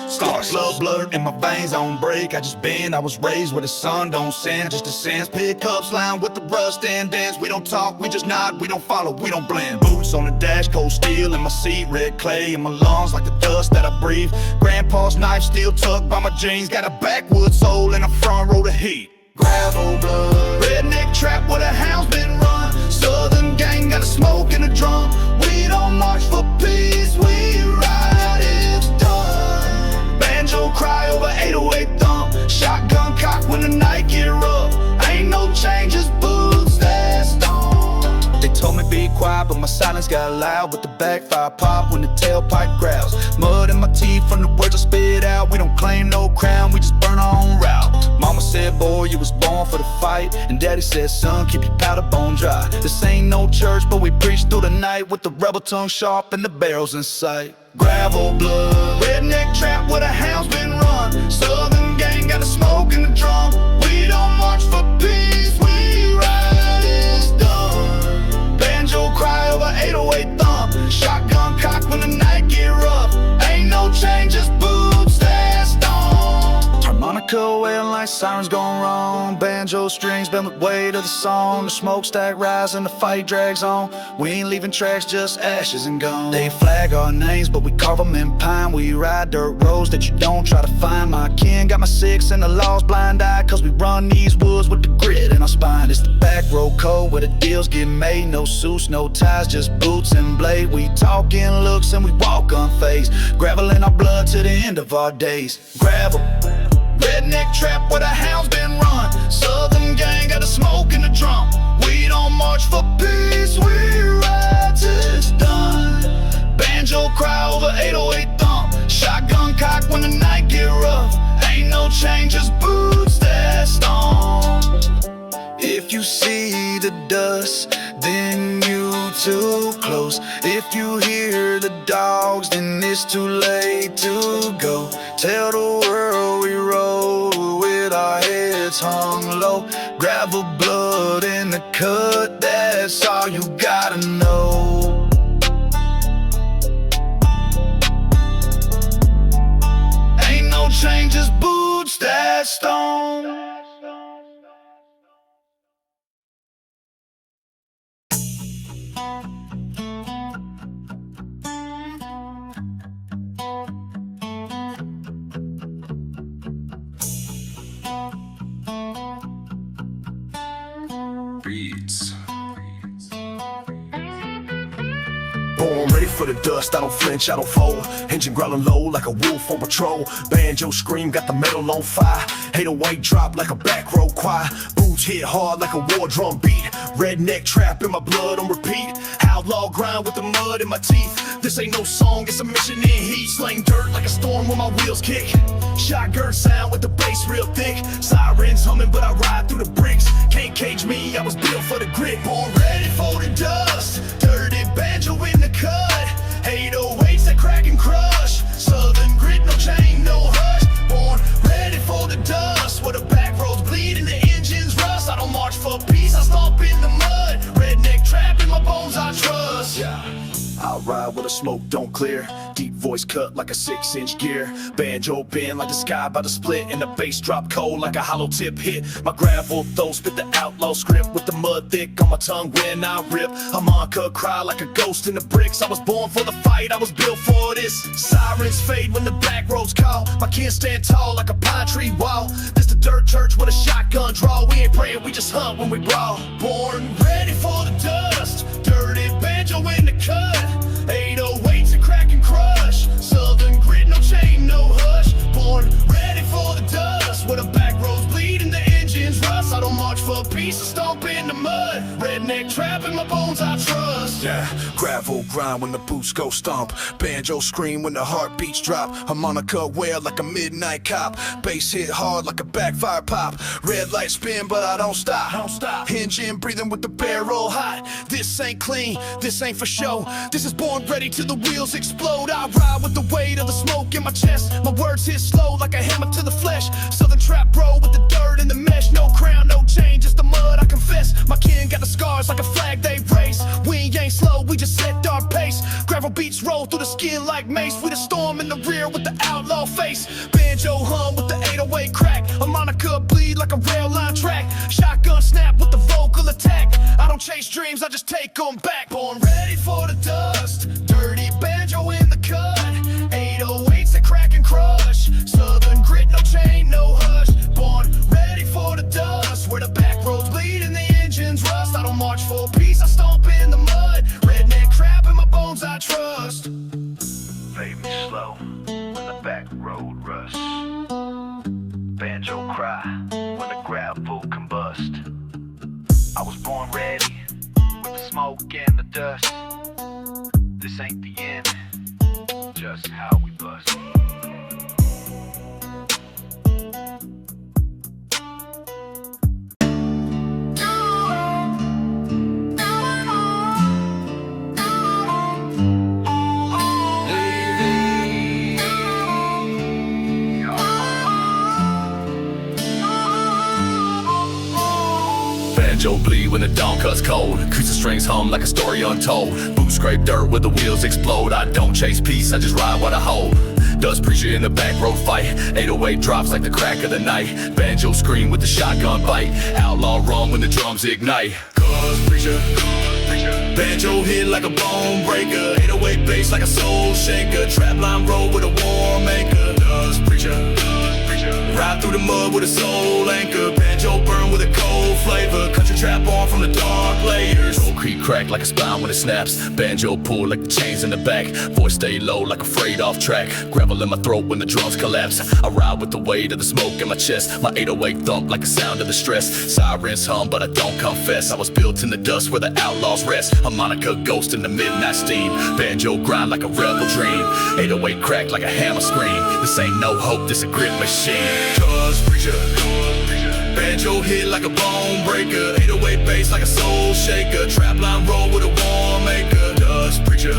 Stars, blood in my veins on break. I was raised where the sun don't send. Just a sense, pickups line with the rust and dance. We don't talk, we just nod, we don't follow, we don't blend. Boots on the dash, cold steel in my seat. Red clay in my lungs like the dust that I breathe. Grandpa's knife still tucked by my jeans. Got a backwood soul in the front row to heat. Gravel blood, redneck trap where the hounds been run. Southern gang got a smoke in the drum. We don't march for peace, we ride, it's done. Banjo cry over 808 thump. Shotgun cock when the night get rough. Ain't no changes, boots that stone. They told me be quiet, but my silence got loud. With the backfire pop when the tailpipe growls. Mud in my teeth from the words I spit out. We don't claim no crown, we just burn our own route. Mama said, boy, you was born for the fight. And daddy said, son, keep your powder bone dry. This ain't no church, but we preach through the night. With the rebel tongue sharp and the barrels in sight. Gravel blood, redneck trap where the hounds been run. Southern gang got a smoke in the drum. We don't march for peace, we ride, it's done. Banjo cry over 808 thump. Shotgun cock when the night get rough. Ain't no changes, boots that stone. Harmonica wailing like sirens gone wrong. Banjo strings bend with weight of the song. The smokestack rise and the fight drags on. We ain't leaving tracks, just ashes and gone. They flag our names, but we carve them in pine. We ride dirt roads that you don't try to find. My kin got my six and the law's blind eye. Cause we run these woods with the grit in our spine. It's the back road code where the deals get made. No suits, no ties, just boots and blade. We talking looks and we walk unfazed. Gravel in our blood to the end of our days. Gravel, redneck trap where the hounds been run. Southern gang got a smoke in the drum. We don't march for peace, we ride till it's done. Banjo cry over 808 thump. Shotgun cock when the night get rough. Ain't no changes, boots that stone. If you see the dust, then you too close. If you hear the dogs, then it's too late to go. Tell the world we roll with our heads hung low. Gravel blood in the cut, that's all you gotta know. Ain't no changes, boots that stone. Beats. Born ready for the dust, I don't flinch, I don't fold. Engine growling low like a wolf on patrol. Banjo scream, got the metal on fire. 808 drop like a back row choir. Boots hit hard like a war drum beat. Redneck trap in my blood on repeat. Outlaw grind with the mud in my teeth. This ain't no song, it's a mission in heat. Slang dirt like a storm when my wheels kick. Shotgun sound with the bass real thick. Sirens humming but I ride through the bricks. Can't cage me, I was built for the grit. Born ready for the dust. Dirty banjo in the cut. 808s that crack and crush. Southern grit, no chain, no hush. Born ready for the dust. Where the back roads bleed and the engines rust. I don't march for peace, I stomp in the mud. Redneck trap in my bones I trust. I'll ride where the smoke don't clear. Deep voice cut like a 6-inch gear. Banjo bend like the sky by the split. And the bass drop cold like a hollow tip hit. My gravel though spit the outlaw script. With the mud thick on my tongue when I rip. Harmonica cry like a ghost in the bricks. I was born for the fight, I was built for this. Sirens fade when the back roads call. My kin stand tall like a pine tree wall. This the dirt church with a shotgun draw. We ain't praying, we just hunt when we brawl. Born ready for the dust. Dirty banjo in the cut. 808s to crack and crush. Southern grit, no chain, no hush. Born ready for the dust. Where the back roads bleed and the engines rust. I don't march for peace, I stomp in the mud. Redneck trap in my bones I trust. Gravel grind when the boots go stomp. Banjo scream when the heartbeats drop. Harmonica wail like a midnight cop. Bass hit hard like a backfire pop. Red light spin but I don't stop. Engine breathing with the barrel hot. This ain't clean, this ain't for show. This is born ready till the wheels explode. I ride with the weight of the smoke in my chest. My words hit slow like a hammer to the flesh. Southern trap bro with the dirt and the mesh. No crown, no chain, just the mud I confess. My kin got the scars like a flag they race. We ain't slow, we just set our pace. Gravel beats roll through the skin like mace. We the storm in the rear here with the outlaw face. Banjo hum with the 808 crack. Harmonica bleed like a rail line track. Shotgun snap with the vocal attack. I don't chase dreams, I just take them back. Born ready for the dust. Dirty banjo in the cut. 808s that crack and crush. Southern grit, no chain, no hush. Born ready for the dust. Where the back roads bleed and the engines rust. I don't march for peace, I stomp in the mud. Redneck trap in my bones I trust. Play me slow when the back road rush. Banjo cry when the gravel combust. I was born ready with the smoke and the dust. This ain't the end, just how we bust. Banjo bleed when the dawn cuts cold. Acoustic strings hum like a story untold. Boots scrape dirt where the wheels explode. I don't chase peace, I just ride what I hold. Dust preacher in the back road fight. 808 drops like the crack of the night. Banjo scream with the shotgun bite. Outlaw run when the drums ignite. Cuz preacher, banjo hit like a bone breaker. 808 bass like a soul shaker. Trap line roll with a war maker. Dust preacher, ride through the mud with a soul anchor. Banjo burn with a cold flavor. Country trap on from the dark layers. Old creek crack like a spine when it snaps. Banjo pull like the chains in the back. Voice stay low like a freight off track. Gravel in my throat when the drums collapse. I ride with the weight of the smoke in my chest. My 808 thump like a sound of the stress. Sirens hum but I don't confess. I was built in the dust where the outlaws rest. Harmonica ghost in the midnight steam. Banjo grind like a rebel dream. 808 crack like a hammer scream. This ain't no hope, this a grit machine. Cuz preacher, banjo hit like a bone breaker. 808 bass like a soul shaker. Trap line roll with a war maker. Dust preacher,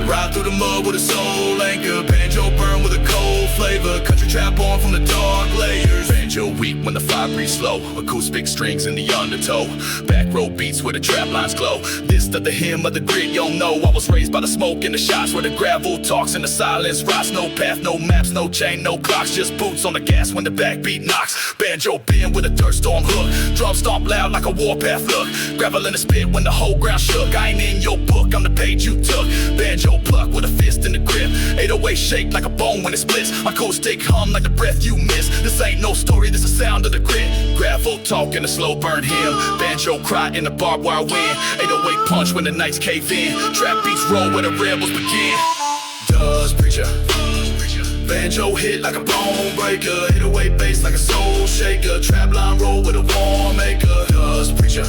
ride through the mud with a soul anchor. Banjo burn with a cold flavor. Country trap on from the dark layers. Banjo weak when the fire breathes slow. Acoustic strings in the undertow. Back row beats where the trap lines glow. This the hymn of the grit, you don't know. I was raised by the smoke and the shots where the gravel talks and the silence rocks. No path, no maps, no chain, no clocks. Just boots on the gas when the backbeat knocks. Banjo bend with a dirt storm hook. Drum stomp loud like a warpath look. Gravel in the spit when the whole ground shook. I ain't in your book, I'm the page you took. Banjo pluck with a fist in the grip. 808 shake like a bone when it splits. Acoustic hum like the breath you miss. This ain't no story, this the sound of the grit. Gravel talk in a slow burn hymn. Banjo cry in the barbed wire wind. 808 punch when the nights cave in. Trap beats roll where the rebels begin. Dust preacher, banjo hit like a bone breaker. 808 bass like a soul shaker. Trap line roll with a war maker. Dust preacher,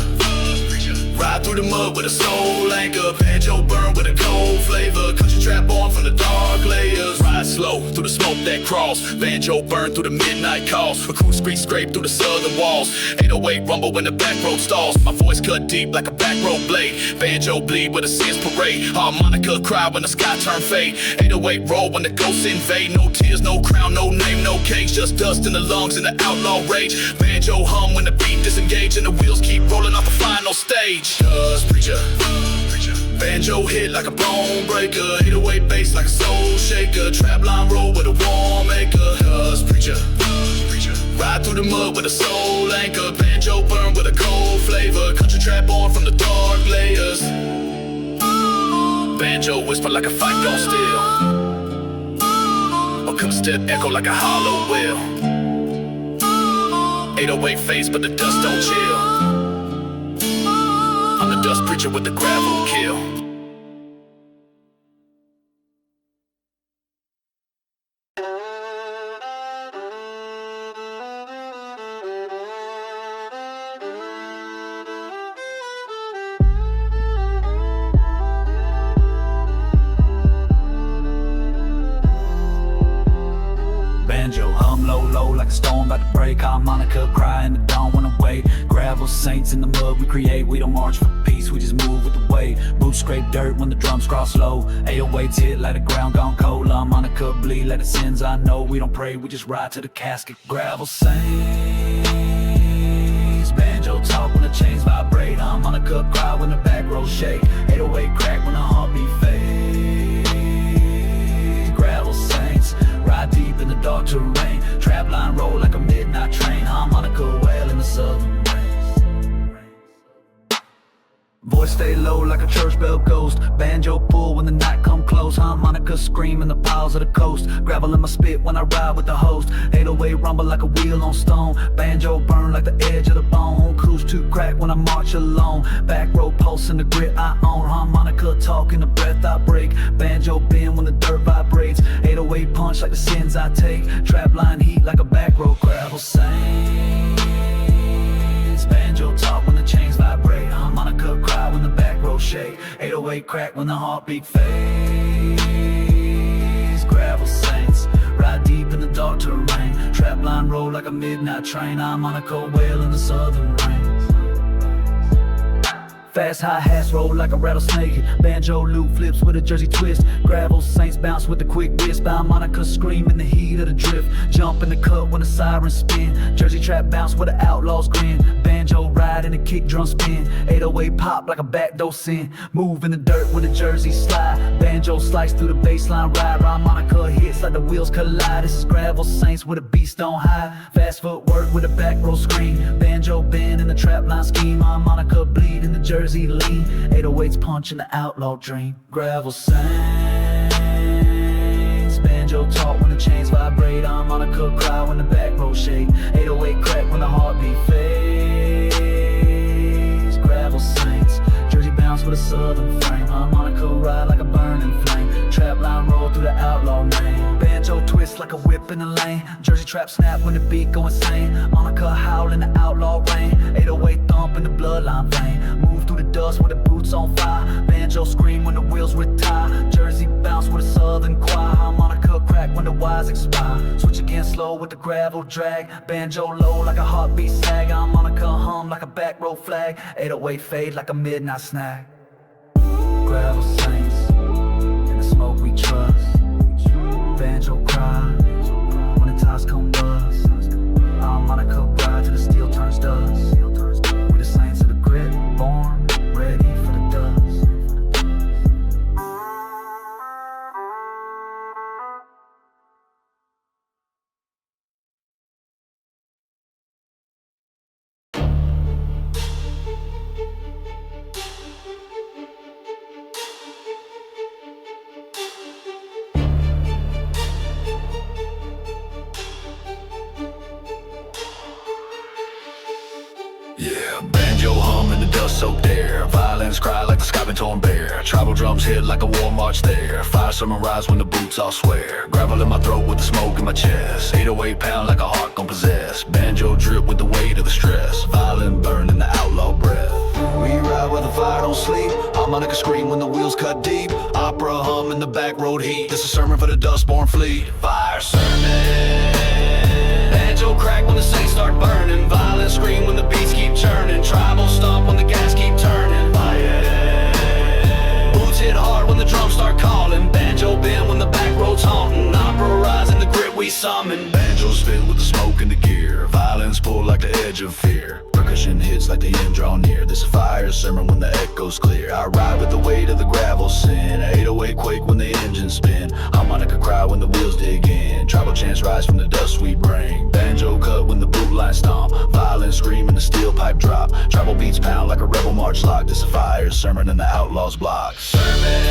ride through the mud with a soul anchor. Banjo burn with a cold flavor. Country trap on from the dark layers. Ride slow through the smoke that crawls. Banjo burn through the midnight calls. Acoustic scrape through the southern walls. 808 rumble when the back road stalls. My voice cut deep like a back road blade. Banjo bleed with a sins parade. Harmonica cry when the sky turn fade. 808 roll when the ghosts invade. No tears, no crown, no name, no cage. Just dust in the lungs and the outlaw rage. Banjo hum when the beat disengage and the wheels keep rolling off the final stage. Dust preacher, banjo hit like a bone breaker. 808 bass like a soul shaker. Trap line roll with a war maker. Dust preacher, ride through the mud with a soul anchor. Banjo burn with a cold flavor. Country trap on from the dark layers. Banjo whisper like a fight gon' steal. Acoustic step echo like a hollow wheel. 808 face but the dust don't chill. I'm the dust preacher with the gravel kill. Banjo hum low, low like a storm about to break. Harmonica cry in the dawn when I wait. Gravel saints in the mud we create. We don't march for peace, we just move with the weight. Boots scrape dirt when the drums cross low. 808s hit like the ground gone cold. Harmonica bleed like the sins I know. We don't pray, we just ride to the casket. Gravel saints. Banjo talk when the chains vibrate. Harmonica cry when the back rows shake. 808 crack when the heartbeat fade. Gravel saints. voice stay low like a church bell ghost. Banjo pull when the night come close. Harmonica scream in the piles of the coast. Gravel in my spit when I ride with the host. 808 rumble like a wheel on stone. Banjo burn like the edge of the bone. Cruise to crack when I march alone. Back row pulse in the grit I own. Harmonica talk in the breath I break. Banjo bend when the dirt vibrates. 808 punch like the sins I take. Trap line heat like a back row gravel saints. Banjo talk when the chains vibrate. Harmonica cry when the back row shake. 808 crack when the heartbeat fades. Gravel saints ride deep in the dark terrain. Trap line roll like a midnight train. Harmonica wail in the southern rains. Fast hi-hats roll like a rattlesnake. Banjo loop flips with a Jersey twist. Gravel saints bounce with a quick wrist. Harmonica scream in the heat of the drift. Jump in the cut when the sirens spin. Jersey trap bounce with the outlaws grin. Banjo ride and the kick drum spin. 808 pop like a backdoor sin. Move in the dirt with a Jersey slide. Banjo slice through the baseline ride. Harmonica hits like the wheels collide. This is gravel saints with a beast on high. Fast footwork with a back row screen. Banjo bend in the trap line scheme. Harmonica bleed in the Jersey lean. 808's punch in the outlaw dream. Gravel saints. Banjo talk when the chains vibrate. Harmonica cry when the back row shake. 808 crack when the heartbeat fades. Gravel saints. Jersey bounce with a southern frame. Harmonica ride like a burning flame. Trap line roll through the outlaw name. Banjo twist like a whip in the lane. Jersey trap snap when the beat go insane. Harmonica howl in the outlaw rain. 808 thump in the bloodline vein. Move through the dust with the boots on fire. Banjo scream when the wheels retire. Jersey bounce with a southern choir. Harmonica crack when the wires expire. Switch again slow with the gravel drag. Banjo low like a heartbeat sag. Harmonica hum like a back row flag. 808 fade like a midnight snack. Gravel saints, in the smoke we trust. Banjo cry when the ties come bust. Harmonica ride till the steel turns dust. We the saints of the grit, born ready for the dust. Yeah, banjo hum in the dust soaked air. Violins cry like the sky been torn bare. Tribal drums hit like a war march there. Fire summer rise when the boots all swear. Gravel in my throat with the smoke in my chest. 808 pound like a heart gon' possess. Banjo drip with the weight of the stress. Violin burn in the outlaw breath. We ride where the fire don't sleep. Harmonica scream when the wheels cut deep. Opera hum in the back road heat. This a sermon for the dust-born fleet. Fire sermon. Banjo crack when the saints start burning. Violin scream when the beats keep churning. Tribal stomp when the gas keep turning. Boots hit hard when the drums start calling. Banjo bend when the back road's haunting. Opera rise in the grit we summon. Banjo spit with the smoke in the gear. Violins pull like the edge of fear. Percussion hits like the end draw near. This a fire sermon when the echoes clear. I ride with the weight of the gravel sin. 808 quake when the engines spin. Harmonica cry when the wheels dig in. Tribal chants rise from the dust we bring. Banjo cut when the boot line stomp. Violin scream and the steel pipe drop. Tribal beats pound like a rebel march lock. This a fire sermon in the outlaws block. Sermon.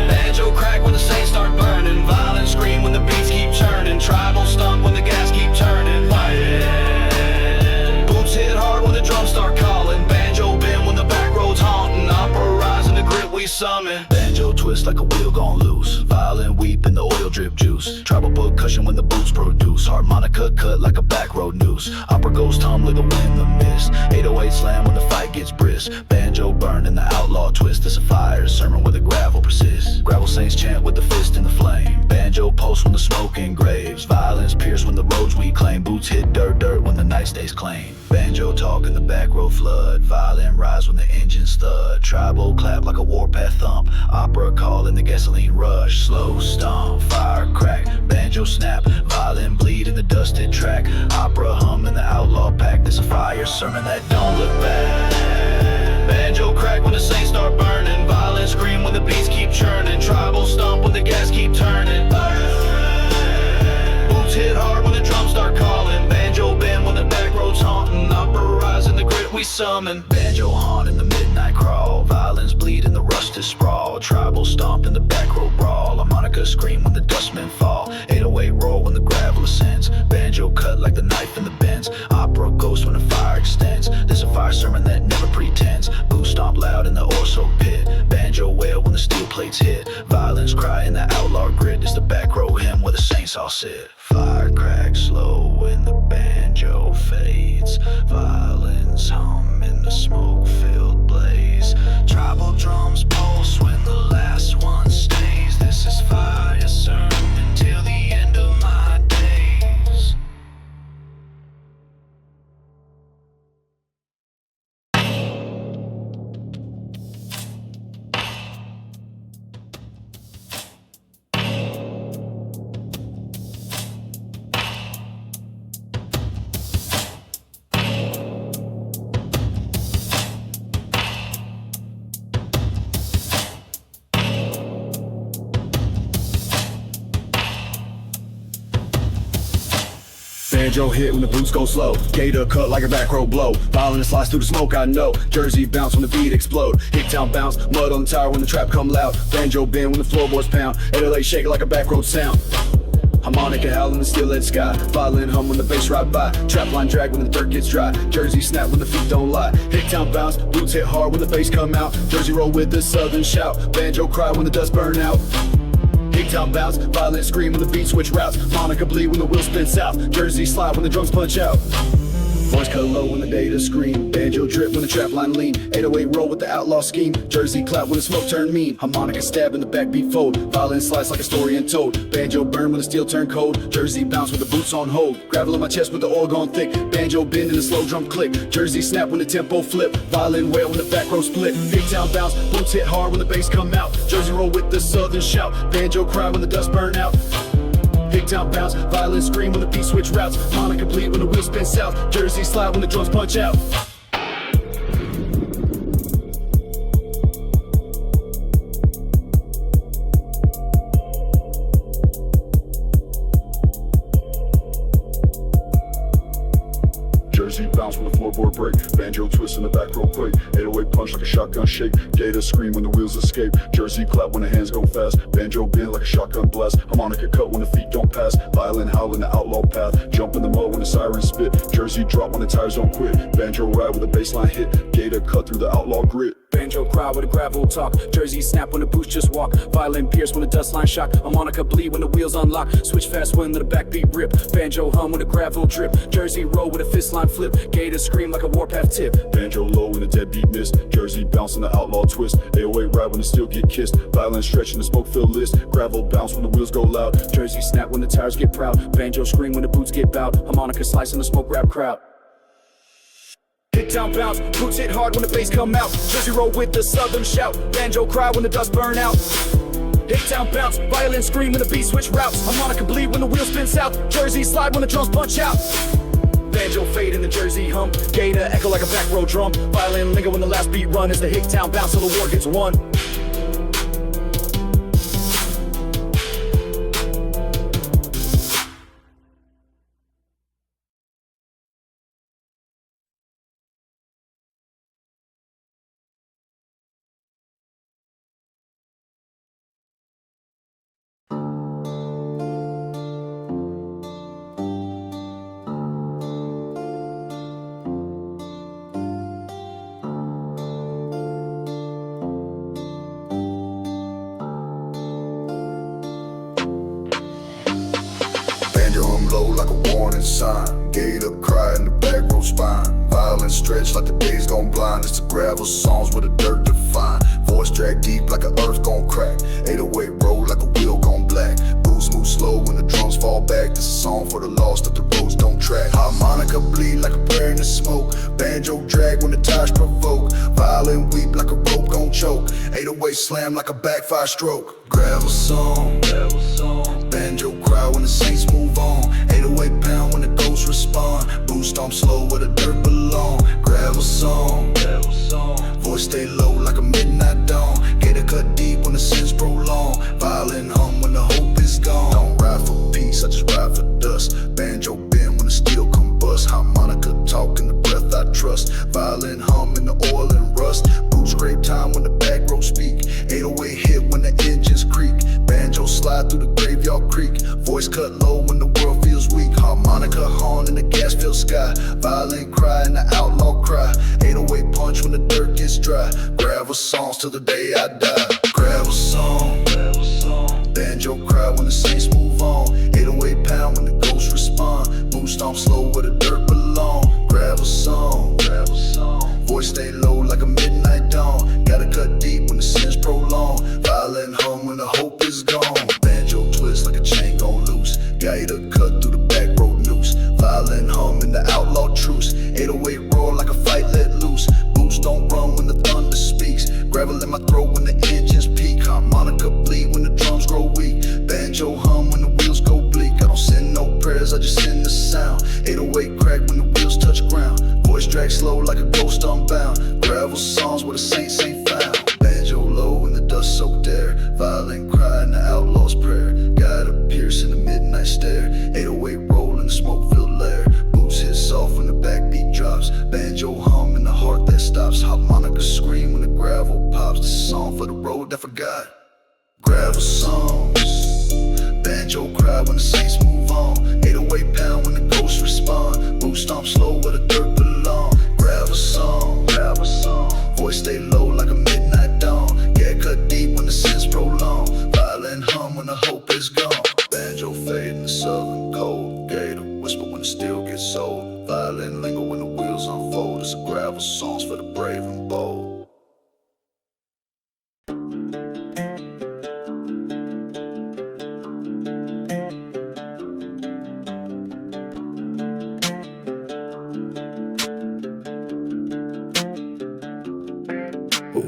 Banjo crack when the saints start burning. Violin scream when the beats keep churning. Tribal stomp when the gas keep turning. Boots hit hard when the drums start calling. Banjo bend when the back road's haunting. Opera rise in the grit we summon. Banjo twist like a wheel gone loose. Violin weep in the oil drip juice. Tribal percussion when the boots produce. Harmonica cut like a back road noose. Opera goes tumbling the wind, the mist. 808 slam when the fight gets brisk. Banjo burn in the outlaw twist. This a fire sermon where the gravel persists. Gravel saints chant with the fist in the flame. Banjo post when the smoke engraves. Violins pierce when the roads we claim. Boots hit dirt when the night stays clean. Banjo talk in the back row flood. Violin rise when the engine stud. Tribal clap like a warpath thump. Opera call in the gasoline rush. Slow stomp, fire crack. Banjo snap, violin bleed in the dusted track. Opera hum in the outlaw pack. This a fire sermon that don't look bad. Banjo crack when the saints start burning. Violin scream when the beats keep churning. Tribal stomp when the gas keep turning. Boots hit hard when the drums start calling. Banjo bend when the back road's haunting. Opera rise in the grit we we summon. Banjo haunt in the midnight crawl, violins bleed in the rusted sprawl, tribal stomp in the back row brawl, harmonica scream when the dustmen fall, 808 roll when the gravel ascends, banjo cut like the knife in the bends, opera ghost when the fire extends. There's a fire sermon that never pretends, boot stomp loud in the ore-soaked pit, banjo wail when the steel plates hit, violins cry in the outlaw grit. It's the back row hymn where the saints all sit. Fire cracks slow when the banjo fades, violins hum in the smoke-filled blaze, tribal drums pulse when the last one stays. This is fire sermon till the end of my days. Banjo hit when the boots go slow, gator cut like a back row blow, violin slice through the smoke I know, Jersey bounce when the beat explode, Hicktown bounce, mud on the tire when the trap come loud, banjo bend when the floorboards pound, 808 shake like a back road sound, harmonica howl in the still-lit sky, violin hum when the bass ride by, trap line drag when the dirt gets dry, Jersey snap when the feet don't lie, Hicktown bounce, boots hit hard when the bass come out, Jersey roll with the southern shout, banjo cry when the dust burn out. Hicktown bounce, violent scream when the beat switch routes, harmonica bleed when the wheel spins south, Jersey slide when the drums punch out. Voice cut low when the data scream, banjo drip when the trap line lean, 808 roll with the outlaw scheme, Jersey clap when the smoke turn mean, harmonica stab in the backbeat fold, violin slice like a story untold, banjo burn when the steel turn cold, Jersey bounce with the boots on hold, gravel in my chest with the oil gone thick, banjo bend and the slow drum click, Jersey snap when the tempo flip, violin wail when the back row split, Hicktown bounce, boots hit hard when the bass come out, Jersey roll with the southern shout, banjo cry when the dust burn out. Hicktown bounce, violin scream when the beat switch routes, harmonica bleed when the wheel spins south, Jersey slide when the drums punch out. Jersey bounce when the floorboard break, banjo twist in the back row quake, 808 punch like a shotgun shake, gator scream when the wheels escape, Jersey clap when the hands go fast, banjo bend like a shotgun blast, harmonica cut when the feet don't pass, violin howl in the outlaw path, jump in the mud when the sirens spit, Jersey drop when the tires don't quit, banjo ride with the baseline hit, gator cut through the outlaw grit. Banjo cry with a gravel talk, Jersey snap when the boots just walk, violin pierce when the dust line shock, harmonica bleed when the wheels unlock, switch fast when the backbeat rip, banjo hum when the gravel drip, Jersey roll with a fist line flip, gator scream like a warpath tip, banjo low when the deadbeat miss, Jersey bounce in the outlaw twist, 808 ride when the steel get kissed, violin stretch in the smoke filled list, gravel bounce when the wheels go loud, Jersey snap when the tires get proud, banjo scream when the boots get bowed, harmonica slice in the smoke rap crowd. Hicktown bounce, boots hit hard when the bass come out, Jersey roll with the southern shout, banjo cry when the dust burn out. Hicktown bounce, violin scream when the beat switch routes, harmonica bleed when the wheel spins south, Jersey slide when the drums punch out. Banjo fade in the Jersey hum, gator echo like a back row drum, violin linger when the last beat run, as the Hicktown bounce till the war gets won. Low like a warning sign, gator cry in the back row spine, violin stretch like the days gone blind, it's the gravel songs with the dirt define, voice drag deep like a earth gon' crack, 808 roll like a wheel gone black, boots move slow when the drums fall back, this a song for the lost that the roads don't track, harmonica bleed like a prayer in the smoke, banjo drag when the tires provoke, violin weep like a rope gon' choke, 808 slam like a backfire stroke, gravel song, banjo cry when the saints move on, 808 pound when the ghosts respond, boot stomp slow where the dirt belong, gravel song, voice stay low like a midnight dawn, gator cut deep when the sins prolong, violin hum when the hope is gone, don't ride for peace, I just ride for dust, banjo bend when the steel combust, harmonica talk in the breath I trust. trust. Violin hum in the oil and rust. Boot scrape time when the back row speak. 808 hit when the engines creak. Banjo slide through the graveyard creek. Voice cut low when the world feels weak. Harmonica horn in the gas filled sky. Violin cry and the outlaw cry. 808 punch when the dirt gets dry. Gravel songs till the day I die. Gravel song, gravel song. Banjo cry when the saints move on. 808 pound when the ghosts respond. Boom stomp slow where the dirt belong. Gravel song, gravel song. Voice stay low like a midnight dawn. Gotta cut deep when the sins prolong. Violin hum when the hope is gone. Banjo twist like a chain gon' loose. Gator cut through the back road noose. Violin hum in the outlaw truce. 808 roar like a fight let loose. Boots don't run when the thunder speaks. Gravel in my throat when the engines peak. Harmonica bleed when the drums grow weak. Banjo hum when the wheels go bleak. I don't send no prayers, I just send the sound. 808 crack when the wheels touch ground. Voice drag slow like a ghost unbound. Gravel songs where the saints ain't found. Banjo low in the dust soaked air. Violin cry in the outlaw's prayer. Guide a pierce in the midnight stare. 808 roll in the smoke filled lair. Boots hit soft when the backbeat drops. Banjo hum in the heart that stops. Harmonica scream when the gravel pops. This is a song for the road that forgot. Gravel songs. Banjo cry when the saints move on. 808 pound when the ghosts respond. Boot stomp slow where the dirt belong. Gravel song, gravel song. Voice stay low like a midnight dawn. Get cut deep when the sins prolong. Violin hum when the hope is gone. Banjo fade in the southern cold. Gator whisper when the steel gets old. Violin linger when the wheels unfold. It's a gravel songs for the brave and bold.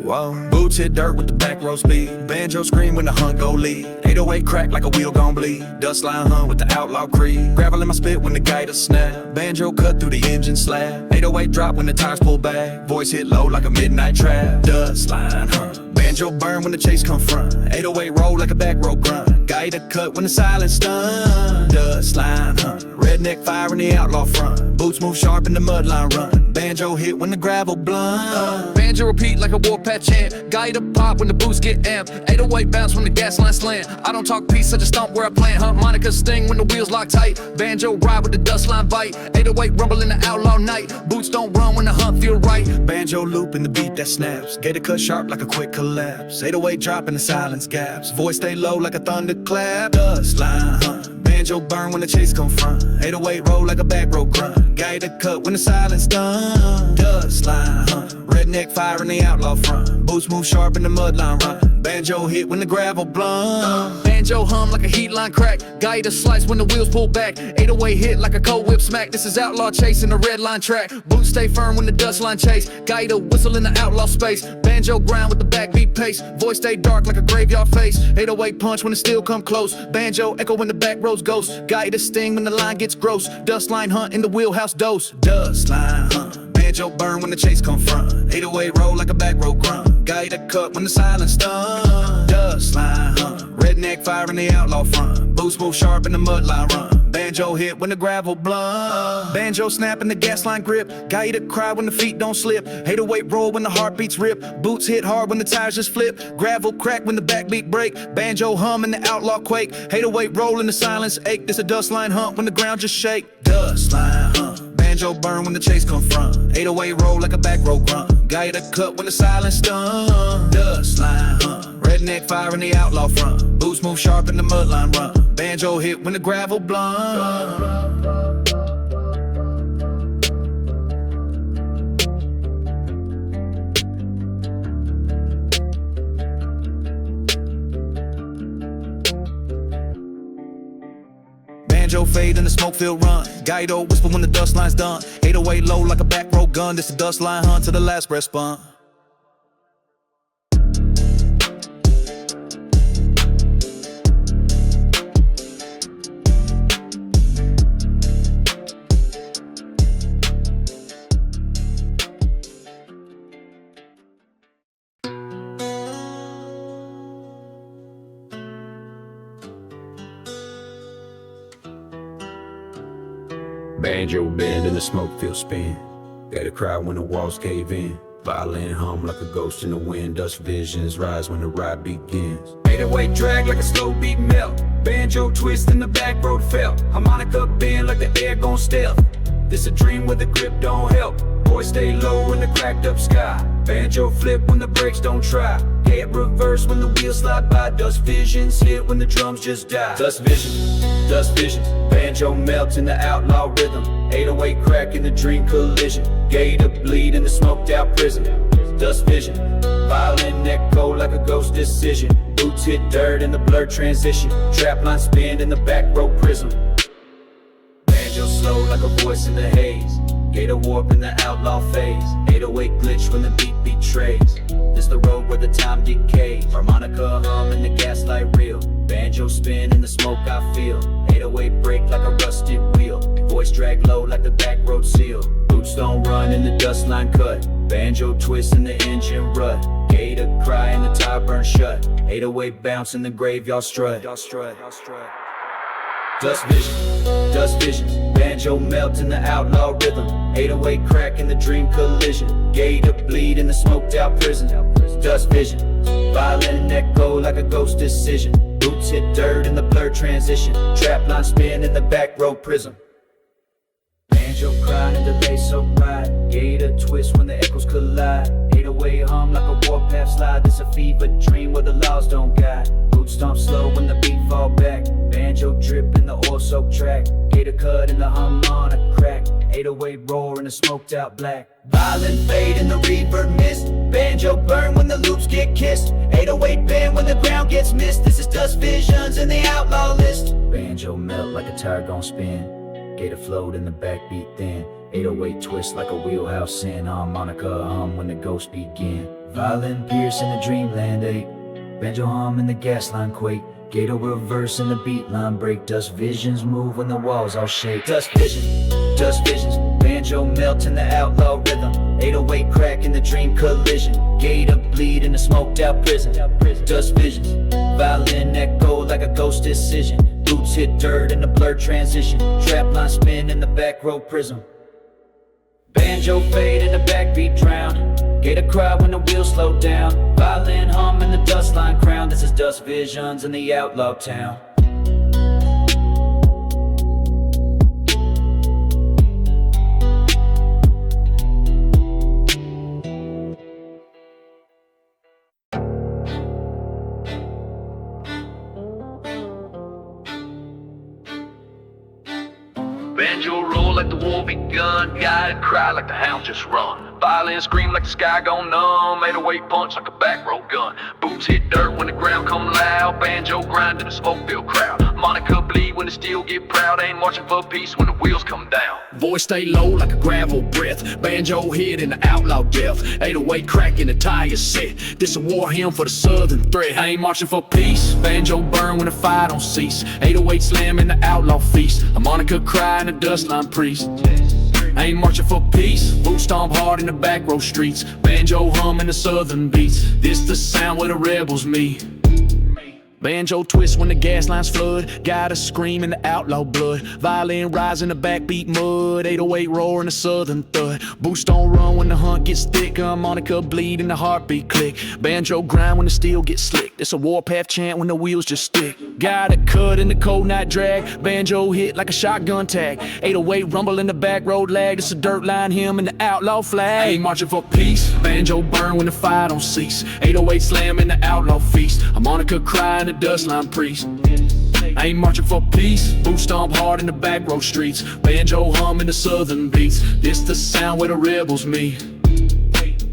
Whoa. Boots hit dirt with the back row speed. Banjo scream when the hunt go lead. 808 crack like a wheel gon' bleed. Dust line hunt with the outlaw creed. Gravel in my spit when the gator snap. Banjo cut through the engine slab. 808 drop when the tires pull back. Voice hit low like a midnight trap. Dust line hunt. Banjo burn when the chase come front. 808 roll like a back row grunt. Gator cut when the silence stun. Dust line hunt. Redneck fire in the outlaw front. Boots move sharp in the mud line run. Banjo hit when the gravel blunt. Banjo repeat like a warpath chant. Gator pop when the boots get amped. 808 bounce when the gas line slant. I don't talk peace, I just stomp where I plant. Harmonica sting when the wheels lock tight. Banjo ride with the dust line bite. 808 rumble in the outlaw night. Boots don't run when the hunt feel right. Banjo loop in the beat that snaps. Gator cut sharp like a quick collapse. 808 drop in the silence gaps. Voice stay low like a thunderclap. Dust line hunt. Banjo burn when the chase come front. 808 roll like a back row grunt. Gator cut when the silence done. Dust line hunt. Redneck fire in the outlaw front. Boots move sharp in the mud line run. Banjo hit when the gravel blunt. Banjo hum like a heat line crack. Gator slice when the wheels pull back. 808 hit like a cold whip smack. This is outlaw chasing the red line track. Boots stay firm when the dust line chase. Gator whistle in the outlaw space. Banjo grind with the backbeat pace. Voice stay dark like a graveyard face. 808 punch when the steel come close. Banjo echo when the back rows ghost. Gator sting when the line gets gross. Dust line hunt in the wheelhouse dose. Dust line hunt. Banjo burn when the chase come front. 808 roll like a back row grunt. Gator cut when the silence done. Dust line hunt. Redneck fire in the outlaw front. Boots move sharp in the mud line run. Banjo hit when the gravel blunt. Banjo snap in the gas line grip. Gator cry when the feet don't slip. 808 roll when the heartbeats rip. Boots hit hard when the tires just flip. Gravel crack when the backbeat break. Banjo hum in the outlaw quake. 808 roll in the silence ache. This a dust line hunt when the ground just shake. Dust line hunt. Banjo burn when the chase come front. 808 roll like a back row grunt. Gator cut when the silence done. Dust line hunt. Redneck fire in the outlaw front. Boots move sharp in the mud line run. Banjo hit when the gravel blunt. Banjo fade in the smoke-filled run. Gaito whisper when the dust line's done. 808 low like a back row gun. This the dust line hunt to the last breath spun. Banjo bend and the smoke field spin. Gotta cry when the walls cave in. Violin hum like a ghost in the wind. Dust visions rise when the ride begins. 808 drag like a slow beat melt. Banjo twist in the back road felt. Harmonica bend like the air gon' stealth. This a dream where the grip don't help. Boys stay low in the cracked up sky. Banjo flip when the brakes don't try. Head reverse when the wheels slide by. Dust visions hit when the drums just die. Dust visions. Banjo melt in the outlaw rhythm. 808 crack in the dream collision. Gator bleed in the smoked out prison. Dust vision. Violin echo like a ghost decision. Boots hit dirt in the blurred transition. Trap line spin in the back row prism. Banjo slow like a voice in the haze. Gator warp in the outlaw phase. 808 glitch when the beat betrays. This the road where the time decays. Harmonica hum and the gaslight reel. Banjo spin in the smoke I feel. 808 break like a rusted wheel. Voice drag low like the back road seal. Boots don't run in the dust line cut. Banjo twist in the engine rut. Gator cry and the tire burn shut. 808 bounce in the graveyard strut. Dust vision, banjo melt in the outlaw rhythm. 808 crack in the dream collision. Gator bleed in the smoked out prison. Dust vision, violin echo like a ghost decision. Boots hit dirt in the blurred transition. Trap line spin in the back row prism. Banjo cry and the bass so bright. Gator twist when the echoes collide. 808 hum like a warpath slide. This a fever dream where the laws don't guide. Boot stomp slow when the beat fall back. Banjo drip in the oil soaked track. Gator cut in the hum on a crack. 808 roar in the smoked out black. Violin fade in the reverb mist. Banjo burn when the loops get kissed. 808 bend when the ground gets missed. This is dust visions in the outlaw list. Banjo melt like a tire gon' spin. Gator float in the backbeat thin. 808 twist like a wheelhouse in. Harmonica hum when the ghosts begin. Violin pierce in the dreamland ache. Banjo hum in the gas line quake. Gator reverse in the beat line break. Dust visions move when the walls all shake. Dust visions. Banjo melt in the outlaw rhythm. 808 crack in the dream collision. Gator bleed in the smoked out prison. Dust visions. Violin echo like a ghost decision. Boots hit dirt in the blurred transition. Trap line spin in the back row prism. Banjo fade in the backbeat drown. Gator cry when the wheels slow down. Violin hum in the dust line crown. This is dust visions in the outlaw town. Banjo roll like the war begun. Gotta cry like the hound just run. Violin scream like the sky gone numb. 808 punch like a back row gun. Boots hit dirt when the ground come loud. Banjo grind in the smoke-filled crowd. Monica bleed when the steel get proud. Ain't marching for peace when the wheels come down. Voice stay low like a gravel breath. Banjo hit in the outlaw death. 808 crack in the tire set. This a war hymn for the southern threat. I ain't marching for peace. Banjo burn when the fire don't cease. 808 slam in the outlaw feast. A Monica cry in the dust line priest. I ain't marching for peace. Boot stomp hard in the back row streets. Banjo hum in the southern beats. This the sound where the rebels meet. Banjo twist when the gas lines flood. Gotta scream in the outlaw blood. Violin rise in the backbeat mud. 808 roar in the southern thud. Boots don't run when the hunt gets thick. Harmonica bleed in the heartbeat click. Banjo grind when the steel gets slick. It's a warpath chant when the wheels just stick. Gotta cut in the cold night drag. Banjo hit like a shotgun tag. 808 rumble in the back road lag. It's a dirt line hymn in the outlaw flag. I ain't marching for peace. Banjo burn when the fire don't cease. 808 slam in the outlaw feast. Harmonica cry in the dust line priest. I ain't marching for peace. Boot stomp hard in the back row streets. Banjo hum in the southern beats. This the sound where the rebels meet.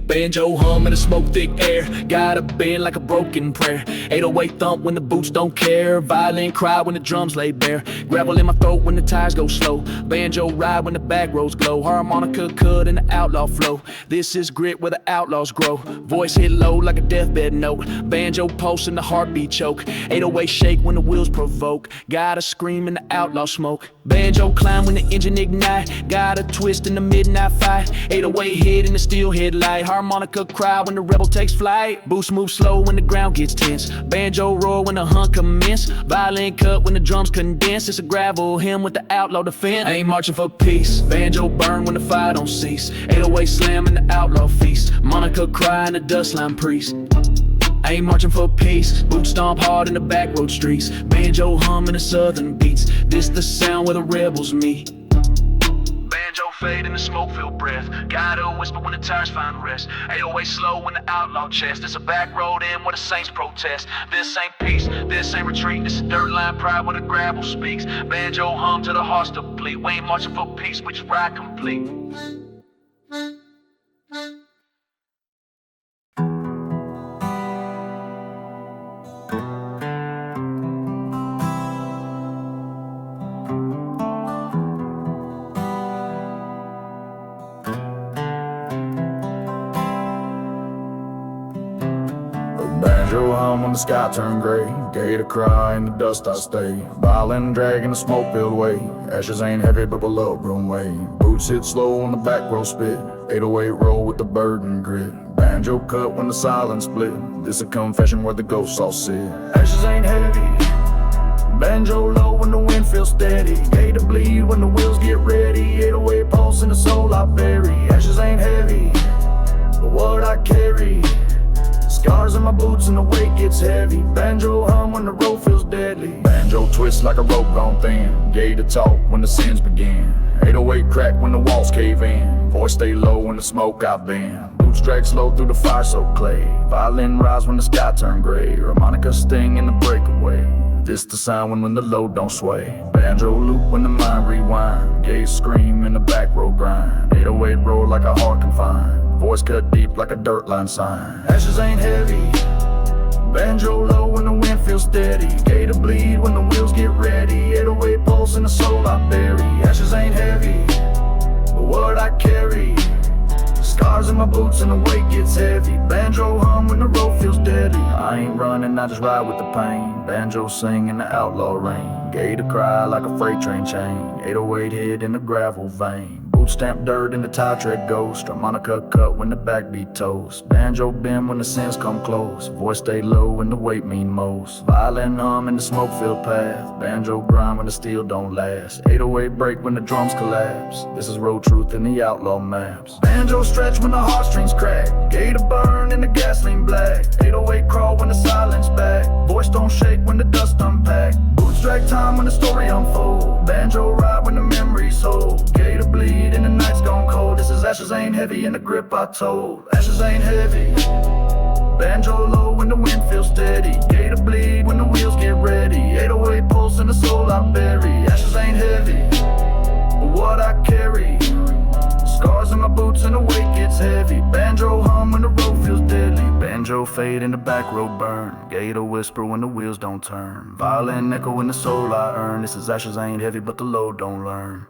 Banjo hum in the smoke thick air. Gotta bend like a broken prayer. 808 thump when the boots don't care. Violin cry when the drums lay bare. Gravel in my throat when the tires go slow. Banjo ride when the back roads glow. Harmonica cut in the outlaw flow. This is grit where the outlaws grow. Voice hit low like a deathbed note. Banjo pulse in the heartbeat choke. 808 shake when the wheels provoke. Gotta scream in the outlaw smoke. Banjo climb when the engine ignite. Got a twist in the midnight fight. 808 hit in the steel headlight. Harmonica cry when the rebel takes flight. Boost move slow when the ground gets tense. Banjo roar when the hunt commence. Violin cut when the drums condense. It's a gravel hymn with the outlaw defense. I ain't marching for peace. Banjo burn when the fire don't cease. 808 slam in the outlaw feast. Monica cry in the dust line priest. I ain't marching for peace. Boot stomp hard in the back road streets. Banjo hum in the southern beats. This the sound where the rebels meet. Banjo fade in the smoke-filled breath. Gotta whisper when the tires find rest. 808 slow when the outlaw chest. It's a back road in where the saints protest. This ain't peace, this ain't retreat. This is dirt line pride where the gravel speaks. Banjo hum till the hearts deplete. We ain't marching for peace, we just ride complete. Banjo hum when the sky turn gray. Gator cry in the dust I stay. Violin drag in the smoke-filled way. Ashes ain't heavy but below grown way. Boots hit slow on the back row spit. 808 roll with the burden grit. Banjo cut when the silence split. This a confession where the ghosts all sit. Ashes ain't heavy. Banjo low when the wind feels steady. Gator bleed when the wheels get ready. 808 pulse in the soul I bury. Ashes ain't heavy, but what I carry. Scars in my boots and the weight gets heavy. Banjo hum when the road feels deadly. Banjo twist like a rope gone thin. Gator talk when the sins begin. 808 crack when the walls cave in. Voice stay low when the smoke I bend. Boots drag slow through the fire soaked clay. Violin rise when the sky turn gray. Harmonica sting in the breakaway. This the sound when the load don't sway. Banjo loop when the mind rewind. Gaze scream in the back row grind. 808 roar like a heart confined. Voice cut deep like a dirt line sign. Ashes ain't heavy. Banjo low when the wind feels steady. Gator bleed when the wheels get ready. 808 pulse in the soul I bury. Ashes ain't heavy, but what I carry. Scars in my boots and the weight gets heavy. Banjo hum when the road feels deadly. I ain't running, I just ride with the pain. Banjo sing in the outlaw rain. Gator cry like a freight train chain. 808 hit in the gravel vein. Boot stamp dirt in the tire tread ghost. Harmonica cut when the backbeat toast. Banjo bend when the sins come close. Voice stay low when the weight mean most. Violin hum in the smoke-filled path. Banjo grind when the steel don't last. 808 break when the drums collapse. This is road truth in the outlaw maps. Banjo stretch when the heartstrings crack. Gator burn in the gasoline black. 808 crawl when the silence back. Voice don't shake when the dust unpack. Boots drag time when the story unfold. Banjo ride when the memories hold. Gator bleed and the night's gone cold. This is ashes ain't heavy in the grip I told. Ashes ain't heavy. Banjo low when the wind feels steady. Gator bleed when the wheels get ready. 808 pulse in the soul I bury. Ashes ain't heavy, but what I carry. Scars in my boots and the weight gets heavy. Banjo hum when the road feels deadly. Banjo fade in the back road burn. Gator whisper when the wheels don't turn. Violin echo in the soul I earn. This is ashes ain't heavy but the load don't learn.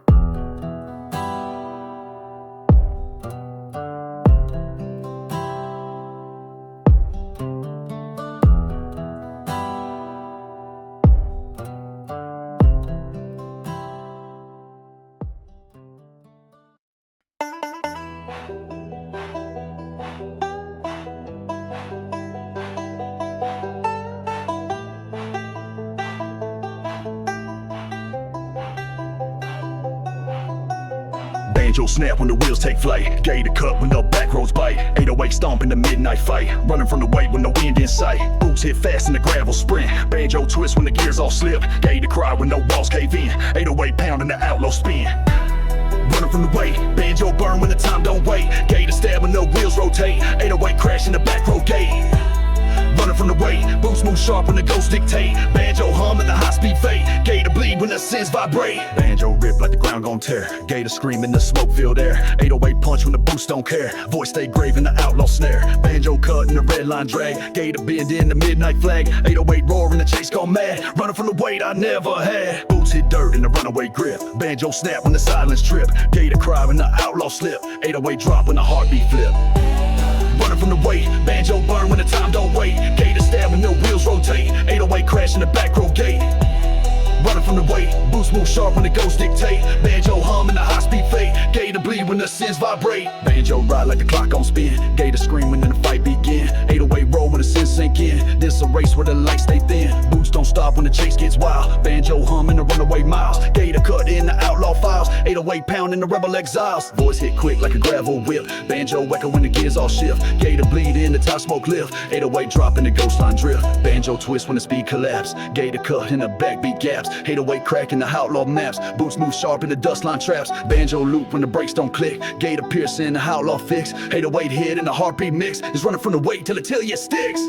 Banjo snap when the wheels take flight. Gator cut when the back roads bite. 808 stomp in the midnight fight. Running from the weight when the wind in sight. Boots hit fast in the gravel sprint. Banjo twist when the gears all slip. Gator cry when no walls cave in. 808 pound in the outlaw spin. Running from the weight. Banjo burn when the time don't wait. Gator stab when the wheels rotate. 808 crash in the back road gate. Running from the weight, boots move sharp when the ghosts dictate. Banjo hum in the high-speed fade. Gator bleed when the sins vibrate. Banjo rip like the ground gon' tear. Gator scream in the smoke-filled air. 808 punch when the boots don't care. Voice stay grave in the outlaw snare. Banjo cut in the red line drag. Gator bend in the midnight flag. 808 roar in the chase gone mad. Running from the weight I never had. Boots hit dirt in the runaway grip. Banjo snap when the silence trip. Gator cry when the outlaw slip. 808 drop when the heartbeat flip. Running from the weight, banjo burn when the time don't wait. Gator stab when the wheels rotate. 808 crash in the back row gate. Running from the weight, boots move sharp when the ghosts dictate. sins vibrate. Banjo ride like the clock on spin. Gator scream when the fight begin. 808 roll when the sins sink in. This a race where the lights stay thin. Boots don't stop when the chase gets wild. Banjo hum in the runaway miles. Gator cut in the outlaw files. 808 pound in the rebel exiles. Voice hit quick like a gravel whip. Banjo echo when the gears all shift. Gator bleed in the top smoke lift. 808 drop in the ghost line drift. Banjo twist when the speed collapse. Gator cut in the backbeat gaps. 808 crack in the outlaw maps. Boots move sharp in the dust line traps. Banjo loop when the brakes don't click. Gator pierce in the outlaw fix. 808 hit in the heartbeat mix. Is running from the weight till it sticks.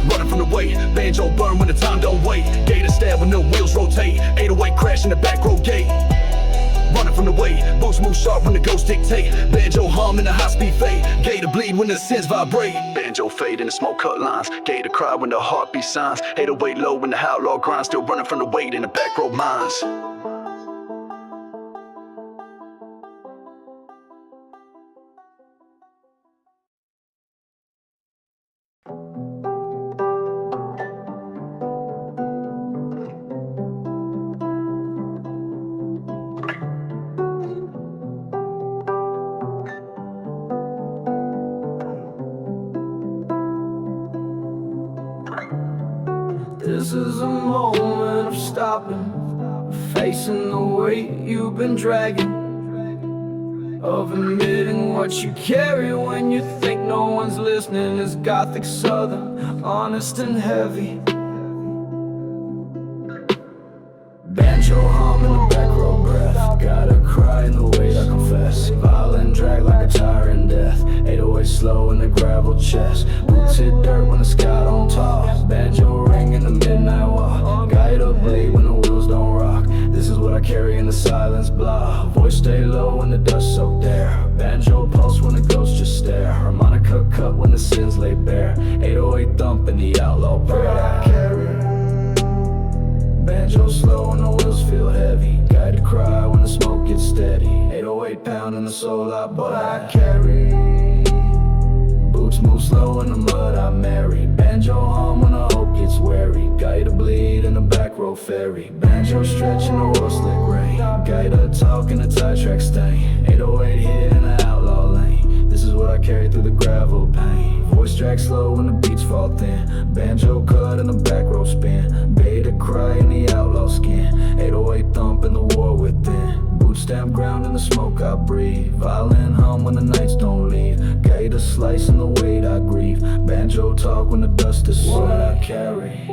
Running from the weight. Banjo burn when the time don't wait. Gator stab when the wheels rotate. 808 crash in the back row gate. Running from the weight. Boots move sharp when the ghosts dictate. Banjo hum in the high speed fade. Gator bleed when the sins vibrate. Banjo fade in the smoke cut lines. Gator cry when the heartbeat signs. 808 low when the outlaw grinds. Still running from the weight in the back row mines. This is a moment of stopping, facing the weight you've been dragging, of admitting what you carry when you think no one's listening. Is gothic southern, honest and heavy. Banjo hum in the back row breath. Gotta cry in the weight I confess. Violin drag like a tyrant death. 808 slow in the gravel chest. Boots hit dirt when the sky don't toss. Banjo ring in the midnight walk. Guide up bleed when the wheels don't rock. This is what I carry in the silence blah. Voice stay low when the dust soaked air. Banjo pulse when the ghosts just stare. Harmonica cut when the sins lay bare. 808 thump in the outlaw prayer. Banjo slow when the wheels feel heavy. Guide to cry when the smoke gets steady. 808 pound in the soul I but I carry. Boots move slow in the mud I marry. Banjo hum when the hope gets wary. Guide to bleed in the back row ferry. Banjo stretch in the world slick rain. Guide to talk in the tie track stain. 808 hit in the outlaw lane. This is what I carry through the gravel pain. Voice track slow when the beats fall thin. Banjo cut in the back row spin. Beta cry in the outlaw skin. 808 thump in the war within. Boot stamp ground in the smoke I breathe. Violin hum when the nights don't leave. Gator slice in the weight I grieve. Banjo talk when the dust is what I carry.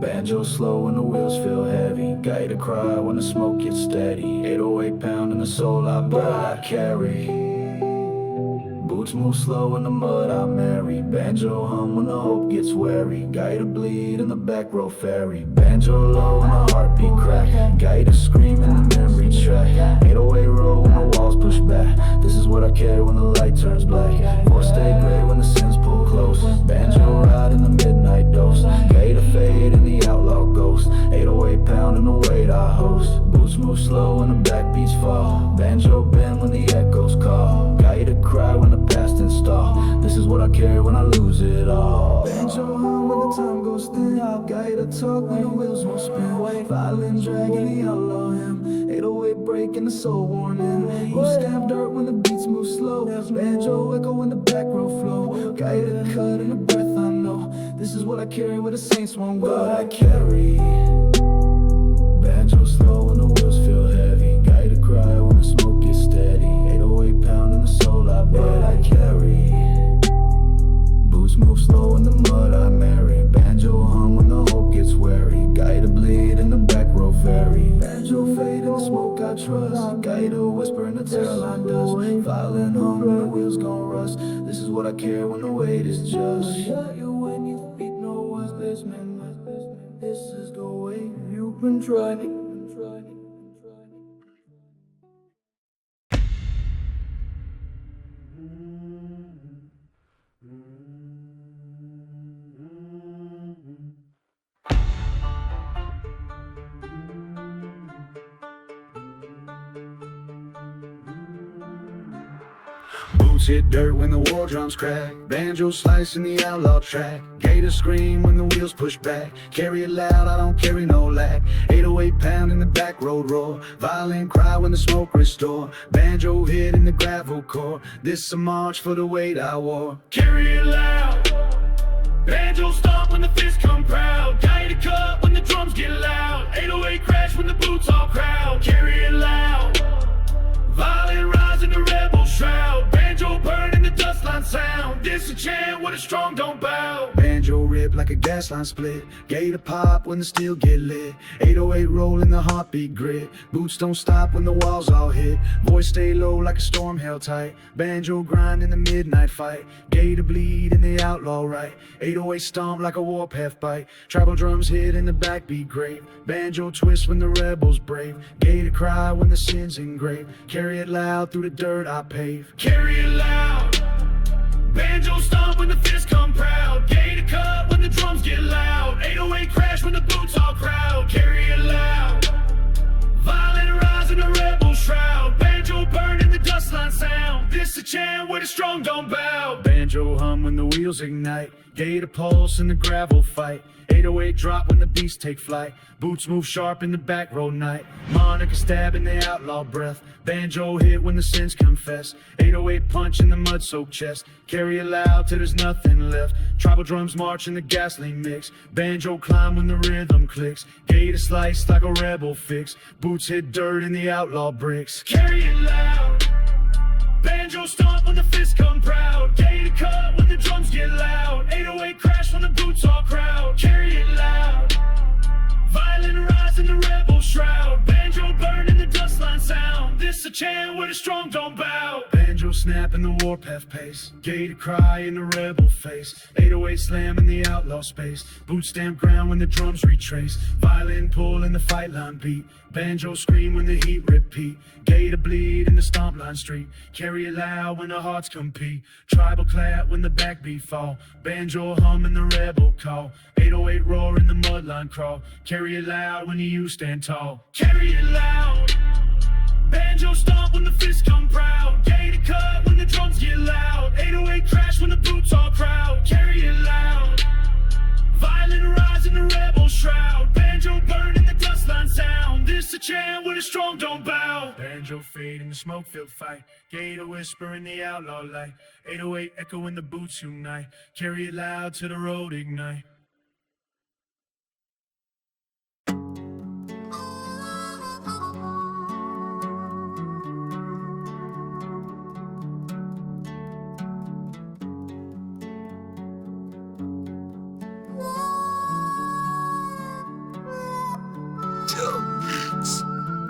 Banjo slow when the wheels feel heavy. Gator cry when the smoke gets steady. 808 pound in the soul I but I carry. Boots move slow in the mud I marry. Banjo hum when the hope gets wary. Gator bleed in the back row ferry. Banjo low when the heartbeat crack. Gator scream in the memory track. 808 roll when the walls push back. This is what I carry when the light turns black. Voice stay gray when the sins pull close. Banjo ride in the midnight dose. Gator fade in the outlaw ghost. 808 pound in the weight I host. Boots move slow when the backbeats fall. Banjo bend when the echoes call. Gator cry when the past install. This is what I carry when I lose it all. Banjo hum when the time goes thin. Gator talk when the wheels won't spin. Violin drag in the outlaw hymn. 808 break in the soul worn in. Boot stamp dirt when the beats move slow. Banjo echo when the back row flow. Gator cut in the breath I know. This is what I carry where the saints won't go. I carry. Banjo slow when the wheels feel heavy. Gator cry when the smoke gets steady. 808 pound in the soul I but I carry. Boots move slow in the mud I marry. Banjo hum when the hope gets wary. Gator bleed in the back row ferry. Banjo fade in the smoke I trust. Gator whisper in the tail line does. Violin hum when the wheels gon' rust. This is what I carry when the weight is just. Shut you when you beat no one's listening. This is the way you've been trying. Boots hit dirt when the war drums crack. Banjo slice in the outlaw track. Gator scream when the wheels push back. Carry it loud, I don't carry no lack. 808 pound in the back road roar. Violin cry when the smoke restore. Banjo hit in the gravel core. This a march for the weight I wore. Carry it loud. Banjo stomp when the fists come proud. Gator cut when the drums get loud. 808 crash when the boots all crowd. Carry it loud. Violin rise in the rebel shroud. Banjo burn in the dust line sound. This a chant where the strong don't bow. Banjo rip like a gas line split. Gator pop when the steel get lit. 808 roll in the heartbeat grit. Boots don't stop when the walls all hit. Voice stay low like a storm held tight. Banjo grind in the midnight fight. Gator bleed in the outlaw right. 808 stomp like a warpath bite. Tribal drums hit in the backbeat grave. Banjo twist when the rebels brave. Gator cry when the sin's engraved. Carry it loud through the dirt I pave. Carry it loud. Banjo stomp when the fists come proud. Gator cut when the drums get loud. 808 crash when the boots all crowd. Carry it loud. Violent rise in the rebel shroud. Banjo burn in the dust line sound. This a chant where the strong don't bow. Banjo hum when the wheels ignite. Gator pulse in the gravel fight. 808 drop when the beasts take flight. Boots move sharp in the back road night. Monica stab in the outlaw breath. Banjo hit when the sins confess. 808 punch in the mud-soaked chest. Carry it loud till there's nothing left. Tribal drums march in the gasoline mix. Banjo climb when the rhythm clicks. Gator slice like a rebel fix. Boots hit dirt in the outlaw bricks. Carry it loud. Banjo stomp when the fists come proud. Gator cut when the drums get loud. 808 crash when the boots all crowd. Carry it loud. Violent rise in the rebel shroud. Banjo burn in the dust line sound. This a chant where the strong don't bow. Banjo snap in the warpath pace. Gator cry in the rebel face. 808 slam in the outlaw space. Boot stamp ground when the drums retrace. Violin pull in the fight line beat. Banjo scream when the heat repeat. Gator bleed in the stomp line street. Carry it loud when the hearts compete. Tribal clap when the backbeat fall. Banjo hum in the rebel call. 808 roar in the mudline crawl. Carry it loud when you stand tall. Carry it loud. Banjo stomp when the fists come proud. Gator cut when the drums get loud. 808 crash when the boots all crowd. Carry it loud. Violent rise in the rebel shroud. Banjo burn in the dust line sound. This a chant where the strong don't bow. Banjo fade in the smoke-filled fight. Gator whisper in the outlaw light. 808 echo when the boots unite. Carry it loud till the road ignite.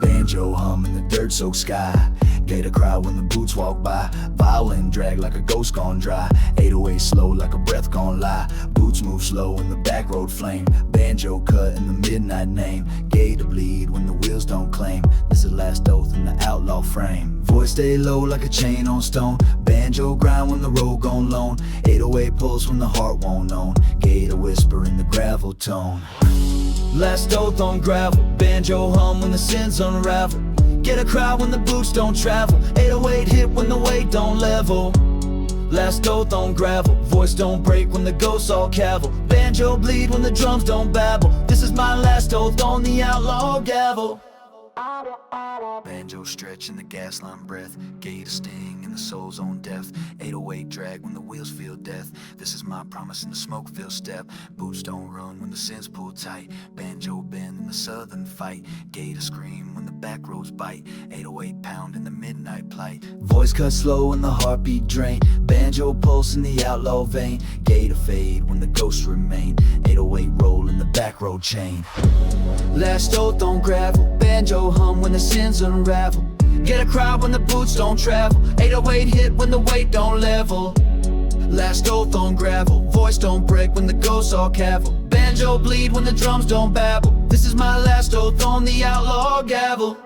Banjo hum in the dirt-soaked sky. Gator cry when the boots walk by. Violin drag like a ghost gone dry. 808 slow like a breath gone lie. Boots move slow in the back road flame. Banjo cut in the midnight name. Gator bleed when the wheels don't claim. This is last oath in the outlaw frame. Voice stay low like a chain on stone. Banjo grind when the road gone lone. 808 pulse when the heart won't own. Gator whisper in the gravel tone. Last oath on gravel. Banjo hum when the sins unravel. Get a cry when the boots don't travel. 808 hit when the weight don't level. Last oath on gravel. Voice don't break when the ghosts all cavil. Banjo bleed when the drums don't babble. This is my last oath on the outlaw gavel. Banjo stretch in the gasline breath. Gator sting in the soul's own death. 808 drag when the wheels feel death. This is my promise in the smoke-filled step. Boots don't run when the sins pull tight. Banjo bend in the southern fight. Gator scream when the back roads bite. 808 pound in the midnight plight. Voice cut slow when the heartbeat drain. Banjo pulse in the outlaw vein. Gator fade when the ghosts remain. 808 roll in the back road chain. Last oath on gravel. Banjo hum when the sins unravel. Get a cry when the boots don't travel. 808 hit when the weight don't level. Last oath on gravel. Voice don't break when the ghosts all cavil. Banjo bleed when the drums don't babble. This is my last oath on the outlaw gavel.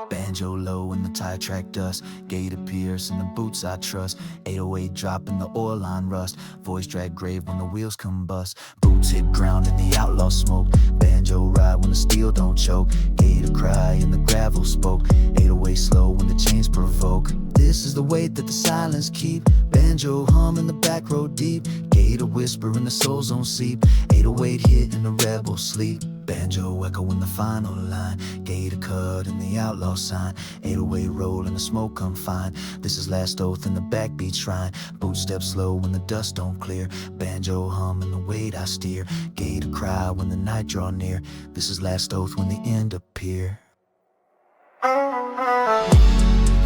Banjo low in the tire track dust. Gator pierce in the boots I trust. 808 drop in the oil line rust. Voice drag grave when the wheels combust. Boots hit ground in the outlaw smoke. Banjo ride when the steel don't choke. Gator cry in the gravel spoke. 808 slow when the chains provoke. This is the weight that the silence keep. Banjo hum in the back row deep. Gator whisper in the soul zone sleep. 808 hit in the rebel sleep. Banjo echo in the final line. Gator cut in the outlaw sign. 808 roll in the smoke come fine. This is last oath in the backbeat shrine. Boot step slow when the dust don't clear. Banjo hum in the weight I steer. Gator cry when the night draw near. This is last oath when the end appear.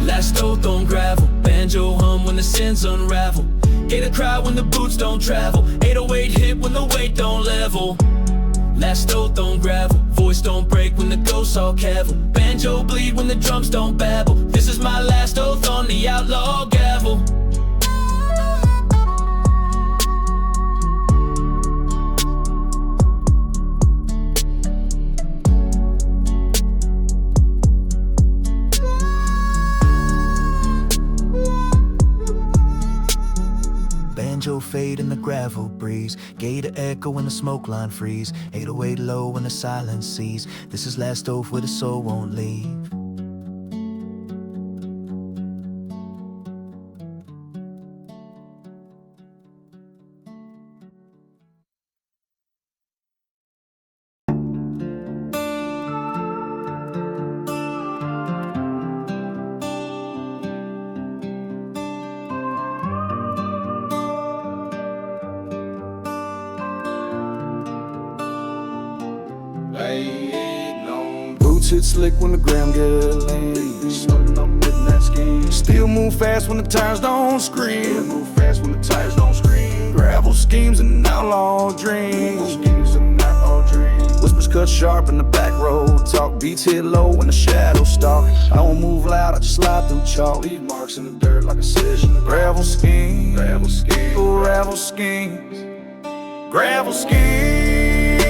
Last oath on gravel, banjo hum when the sins unravel. Gator cry when the boots don't travel. 808 hit when the weight don't level. Last oath on gravel, voice don't break when the ghosts all cavil. Banjo bleed when the drums don't babble. This is my last oath on the outlaw gavel. Banjo fade in the gravel breeze. Gator echo when the smoke line freeze. 808 low when the silence sees. This is last oath where the soul won't leave. Boots hit slick when the gram get lean. Smoking up midnight scheme. Still move fast when the tires don't scream. Still move fast when the tires don't scream. Gravel schemes and outlaw dreams. Whispers cut sharp in the back road. Talk beats hit low when the shadows stalk. I don't move loud, I just slide through chalk. Leave marks in the dirt like a decision. Gravel schemes, gravel schemes, gravel schemes, gravel schemes.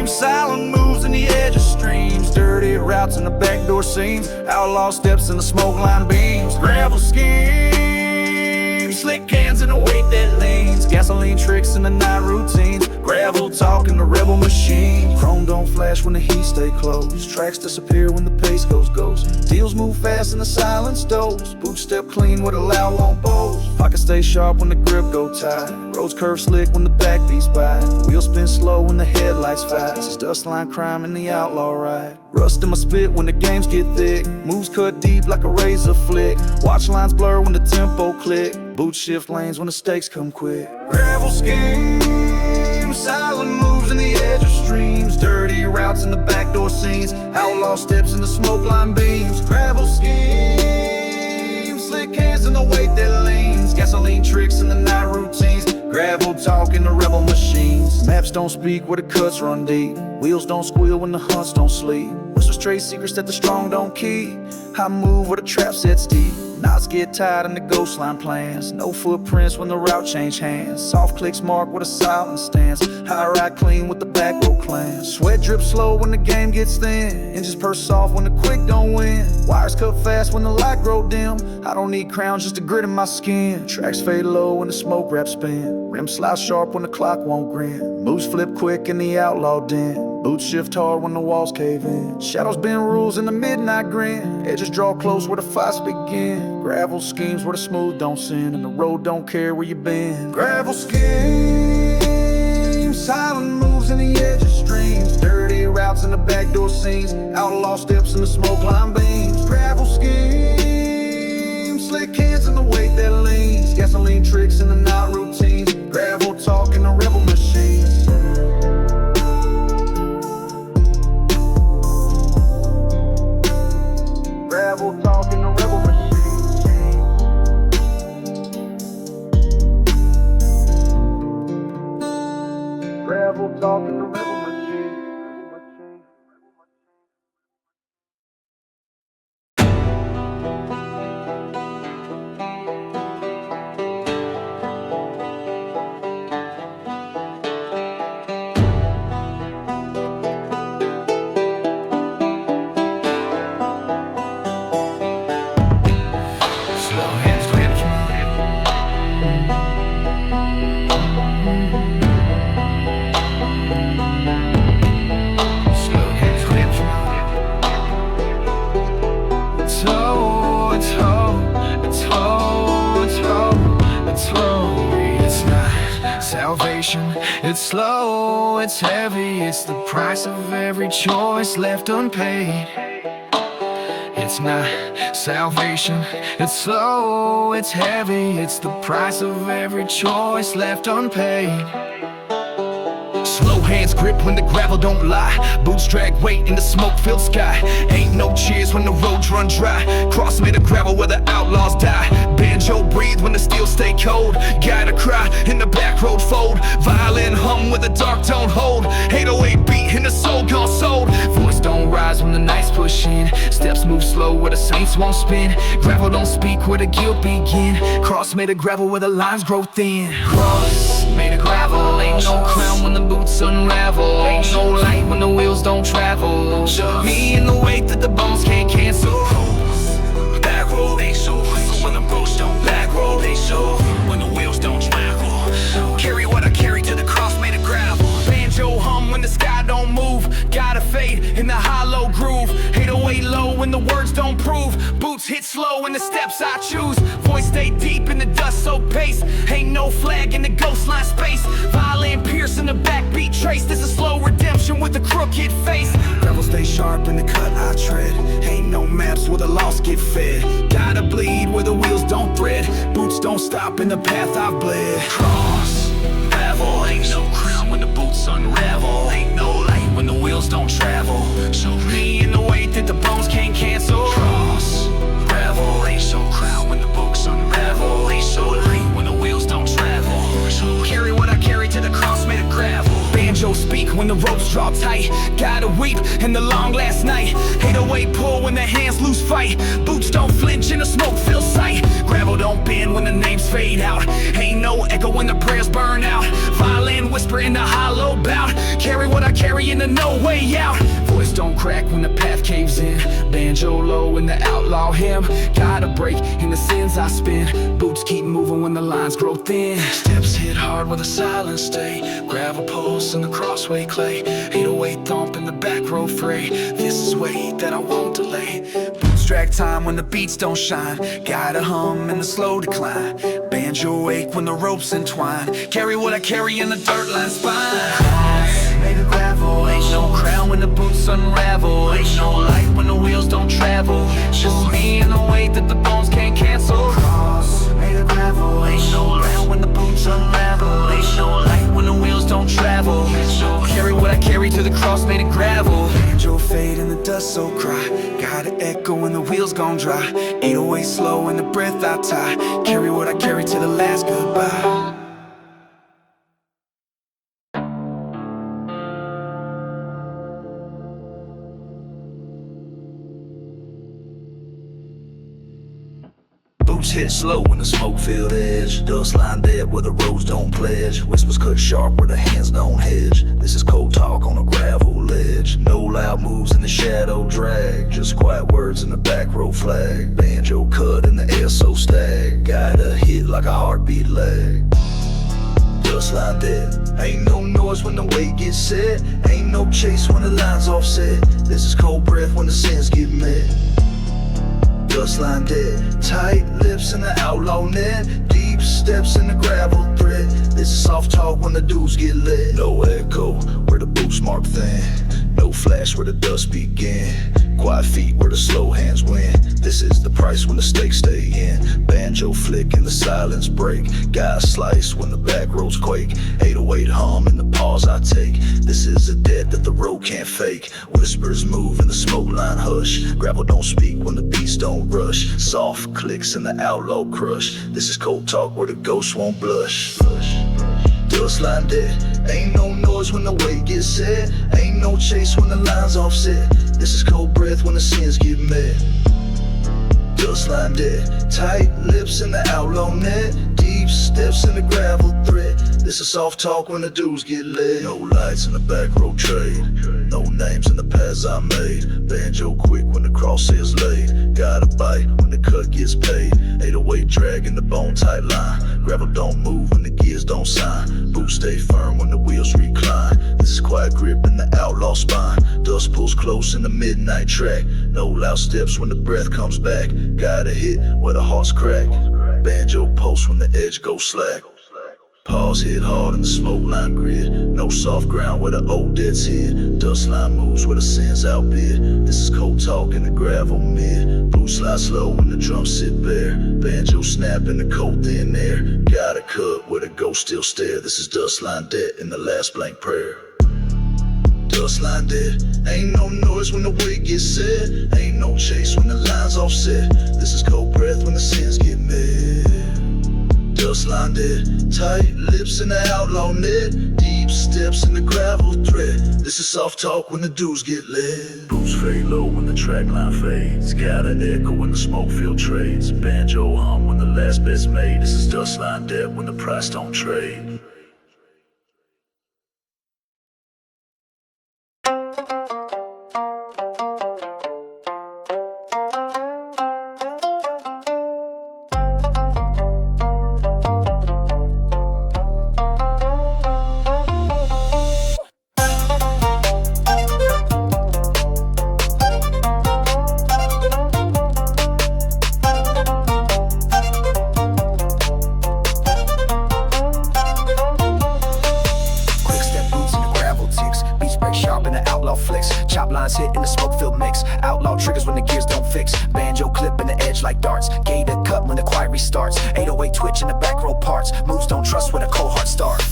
Silent moves in the edge of streams. Dirty routes in the backdoor seams. Outlaw steps in the smoke line beams. Gravel schemes, slick cans in the weight that leans. Gasoline tricks in the night routines. Gravel talk in the rebel machine. Chrome don't flash when the heat stay close. Tracks disappear when the pace goes ghost. Deals move fast in the silence doze. Boot step clean with a loud long bows. Pockets stay sharp when the grip go tight. Roads curve slick when the backbeats by. Wheels spin slow when the headlights fast. It's dust line crime in the outlaw ride. Rust in my spit when the games get thick. Moves cut deep like a razor flick. Watch lines blur when the tempo click. Boot shift lanes when the stakes come quick. Gravel schemes, silent moves in the edge of streams. Dirty routes in the backdoor scenes. Outlaw steps in the smoke line beams. Gravel schemes, slick hands in the weight that leans. Gasoline tricks in the night routines. Gravel talk in the rebel machines. Maps don't speak where the cuts run deep. Wheels don't squeal when the hunts don't sleep. Whistles trade secrets that the strong don't keep. I move where the trap sets deep. Knots get tied in the ghost line plans. No footprints when the route change hands. Soft clicks mark where the silence stands. I ride clean with the back row clan. Sweat drips slow when the game gets thin. Engines purse soft when the quick don't win. Wires cut fast when the light grow dim. I don't need crowns, just a grit in my skin. Tracks fade low when the smoke wrap spin. Rims slide sharp when the clock won't grin. Moves flip quick in the outlaw den. Boots shift hard when the walls cave in. Shadows bend rules in the midnight grin. Edges draw close where the fights begin. Gravel schemes where the smooth don't sin. And the road don't care where you been. Gravel schemes, silent moves in the edge of streams. Dirty routes in the backdoor scenes. Outlaw steps in the smoke line beams. Gravel schemes, slick hands in the weight that leans. Gasoline tricks in the night routines. Gravel talk in the rebel machines. Gravel talk in the rebel machine. Gravel talk in the rebel machine. salvation. It's slow, it's heavy, it's the price of every choice left unpaid. It's not salvation. It's slow, it's heavy, it's the price of every choice left unpaid. Slow hands grip when the gravel don't lie. Boots drag weight in the smoke-filled sky. Ain't no cheers when the roads run dry. Cross made of gravel where the outlaws die. Banjo breathe when the steel stay cold. Guide a cry in the back road fold. Violin hum with the dark tone hold. 808 beat in the soul gone sold. Voice don't rise when the nights push in. Steps move slow where the saints won't spin. Gravel don't speak where the guilt begin. Cross made of gravel where the lines grow thin. Cross made of gravel. Ain't no crown when the boots unravel. Ain't no light when the wheels don't travel. Me in the weight that the bones can't cancel. Back roll ain't so when the boots don't back roll ain't so when the wheels don't travel. Carry what I carry to the cross made of gravel. Banjo hum when the sky don't move. Gotta fade in the hollow groove. 808 low when the words don't prove. Boots hit slow in the steps I choose. Voice stay deep in the dust so pace. Ain't no flag in the ghost line space. Violin pierce in the backbeat trace. This is slow redemption with a crooked face. Gravel stay sharp in the cut I tread. Ain't no maps where the lost get fed. Gotta bleed where the wheels don't thread. Boots don't stop in the path I've bled. Cross, gravel, ain't no crown when the boots unravel. Ain't no light when the wheels don't travel. So me in the weight that the bones can't cancel. Cross, gravel, ain't so crown when the boots unravel. Ain't so light when the wheels don't travel. So carry what I carry to the cross made of gravel. Banjo speak when the ropes drop tight. Gotta weep in the long last night. 808 pull when the hands lose fight. Boots don't flinch in a smoke-filled sight. Gravel don't bend when the names fade out. Ain't no echo when the prayers burn out. Violin whisper in the hollow bout. Carry what I carry in the no way out. Voice don't crack when the path caves in. Banjo low in the outlaw hymn. Gotta break in the sins I spin. Boots keep moving when the lines grow thin. Steps hit hard where the silence stay. Gravel pulse in the crossway clay. 808 thump in the back row fray. This is weight that I won't delay. Boots drag time when the beats don't shine. Gotta hum in the slow decline. Banjo ache when the ropes entwine. Carry what I carry in the dirt line spine. Made of gravel. Ain't no crown when the boots unravel. Ain't no light when the wheels don't travel. Just me in the weight that the bones can't cancel. Cross made of gravel. Ain't no crown when the boots unravel. Ain't no light when the wheels don't travel. So carry what I carry to the cross made of gravel. Banjo fade in the dust so cry. Gotta echo when the wheels gone dry. 808 slow in the breath I tie. Carry what I carry to the last goodbye. Boots hit slow when the smoke-filled edge. Dust line dead where the roads don't pledge. Whispers cut sharp where the hands don't hedge. This is cold talk on a gravel ledge. No loud moves in the shadow drag. Just quiet words in the back row flag. Banjo cut in the air so stag. Gotta hit like a heartbeat lag. Dust line dead. Ain't no noise when the weight gets set. Ain't no chase when the line's offset. This is cold breath when the sins get met. Dust line dead. Tight lips in the outlaw net. Deep steps in the gravel thread. This is soft talk when the dudes get lit. No echo where the boots mark thin. No flash where the dust begin. Quiet feet where the slow hands win. This is the price when the stakes stay in. Banjo flick and the silence break. Guys slice when the back roads quake. 808 hum in the pause I take. This is a debt that the road can't fake. Whispers move in the smoke line hush. Gravel don't speak when the beats don't rush. Soft clicks in the outlaw crush. This is cold talk where the ghosts won't blush. Dust line dead. Ain't no noise when the weight gets set. Ain't no chase when the line's offset. This is cold breath when the sins get met. Dust line dead. Tight lips in the outlaw net. Deep steps in the gravel thread. This is soft talk when the dudes get lit. No lights in the back road trade. No names in the paths I made. Banjo quick when the cross is laid. Gotta bite when the cut gets paid. 808 drag in the bone tight line. Gravel don't move when the gears don't sign. Boots stay firm when the wheels recline. This is quiet grip in the outlaw spine. Dust pulls close in the midnight track. No loud steps when the breath comes back. Gotta hit where the hearts crack. Banjo pulse when the edge goes slack. Paws hit hard in the smoke line grid. No soft ground where the old dead's hid. Dust line moves where the sins outbid. This is cold talk in the gravel mid. Blue slide slow when the drums sit bare. Banjo snap in the cold thin air. Got a cut where the ghost still stare. This is dust line dead in the last blank prayer. Dust line dead. Ain't no noise when the weight gets set. Ain't no chase when the line's offset. This is cold breath when the sins get met. Dust line dead. Tight lips in the outlaw net. Deep steps in the gravel thread. This is soft talk when the dudes get lit. Boots fade low when the track line fades. Got an echo when the smoke filtrates. Banjo hum when the last bet's made. This is dust line dead when the price don't trade. Chop lines hit in the smoke-filled mix. Outlaw triggers when the gears don't fix. Banjo clip in the edge like darts. Gator cut when the quiet restarts. 808 twitch in the back row parts. Moves don't trust when a cold heart start.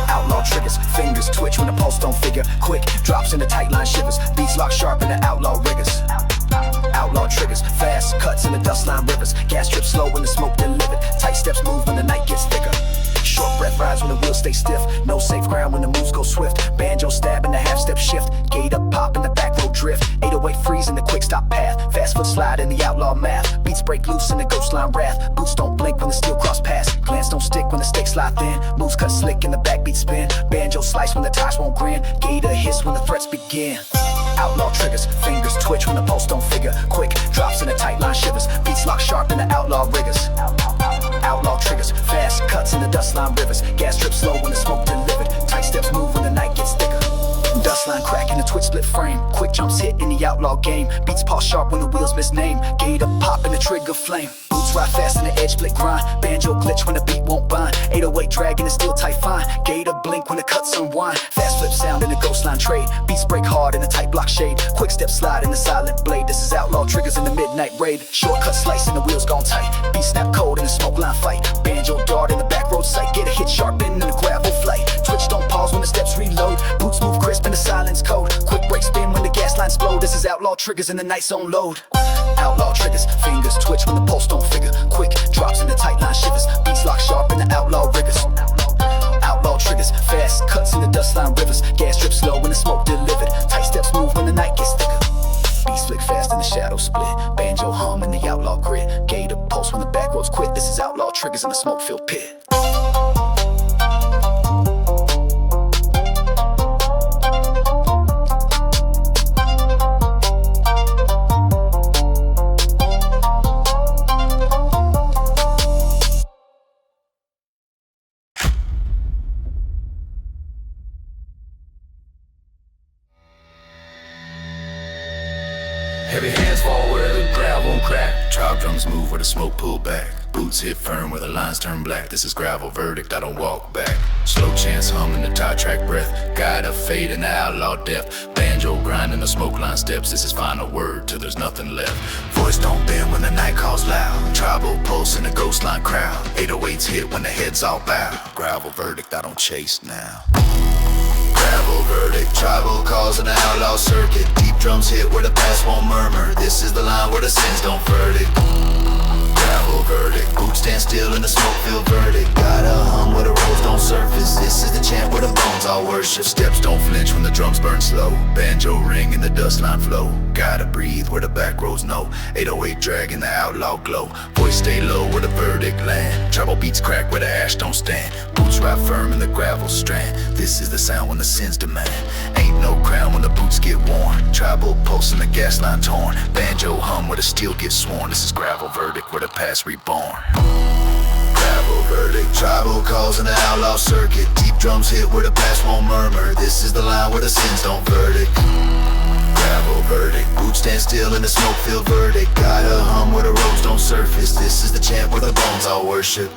Outlaw triggers, fingers twitch when the pulse don't figure. Quick drops in the tight line shivers. Beats lock sharp in the outlaw riggers. Outlaw triggers, fast cuts in the dust line rivers. Gas trip slow when the smoke delivered. Tight steps move when the night gets thicker. Short breath rides when the wheels stay stiff. No safe ground when the moves go swift. Banjo stab in the half-step shift. Gate up pop in the back row drift. 808 freeze in the quick stop path. Fast foot slide in the outlaw math. Beats break loose in the ghost line wrath. Boots don't blink when the steel cross pass. Glance don't stick when the stakes slide thin. Moves cut slick in the backbeat spin. Banjo slice when the ties won't grin. Gator hiss when the threats begin. Outlaw triggers, fingers twitch when the pulse don't figure. Quick drops in the tight line shivers. Beats lock sharp in the outlaw riggers. Outlaw triggers, fast cuts in the dust line rivers. Gas trip slow when the smoke delivered. Tight steps move when the night gets thicker. Dust line crack in the twitch split frame. Quick jumps hit in the outlaw game. Beats paw sharp when the wheels misname. Gator pop in the trigger flame. Boots ride fast in the edge split grind. Banjo glitch when the beat won't bind. 808 drag in the steel tight fine. Gator blink when the cuts unwind. Fast flip sound in the ghost line trade. Beats break hard in the tight block shade. Quick step slide in the silent blade. This is outlaw triggers in the midnight raid. Shortcut slice and the wheels gone tight. Beat snap cold in the smoke line fight. Banjo dart in the back road sight. Get a hit sharp in the gravel flight. Twitch don't pause when the steps reload. Boots move crisp in the silence code. Quick break spin when the gas lines blow. This is outlaw triggers in the night zone load. Outlaw triggers, fingers twitch when the pulse don't figure. Quick drops in the tight line shivers. Beats lock sharp in the outlaw riggers. Outlaw triggers, fast cuts in the dust line rivers. Gas trip slow when the smoke delivered. Tight steps move when the night gets thicker. Beats flick fast in the shadow split. Banjo hum in the outlaw grid. Gator pulse when the back roads quit. This is outlaw triggers in the smoke-filled pit. Heavy hands fall where the gravel crack. Trap drums move where the smoke pull back. Boots hit firm where the lines turn black. This is gravel verdict, I don't walk back. Slow chance hum in the tie track breath. Guide a fade in the outlaw depth. Banjo grind in the smoke line steps. This is final word till there's nothing left. Voice don't bend when the night calls loud. Tribal pulse in the ghost line crowd. 808s hit when the heads all bow. Gravel verdict, I don't chase now. Gravel verdict, tribal calls in the outlaw circuit. Deep drums hit where the past won't murmur. This is the line where the sins don't verdict. Gravel verdict, boots stand still in the smoke-filled verdict. Gotta hum where the roads don't surface. This is the chant where the bones all worship. Steps don't flinch when the drums burn slow. Banjo ring in the dust line flow. Gotta breathe where the back roads know. 808 drag in the outlaw glow. Voice stay low where the verdict land. Treble beats crack where the ash don't stand. Boots ride firm in the gravel strand. This is the sound when the sins demand. Ain't no crown when the boots get worn. Tribal pulse in the gas line torn. Banjo hum where the steel gets sworn. This is gravel verdict where the past reborn. Gravel verdict, tribal calls in the outlaw circuit. Deep drums hit where the past won't murmur. This is the line where the sins don't verdict. Gravel verdict, boots stand still in the smoke-filled verdict. Gotta hum where the roads don't surface. This is the chant where the bones all worship.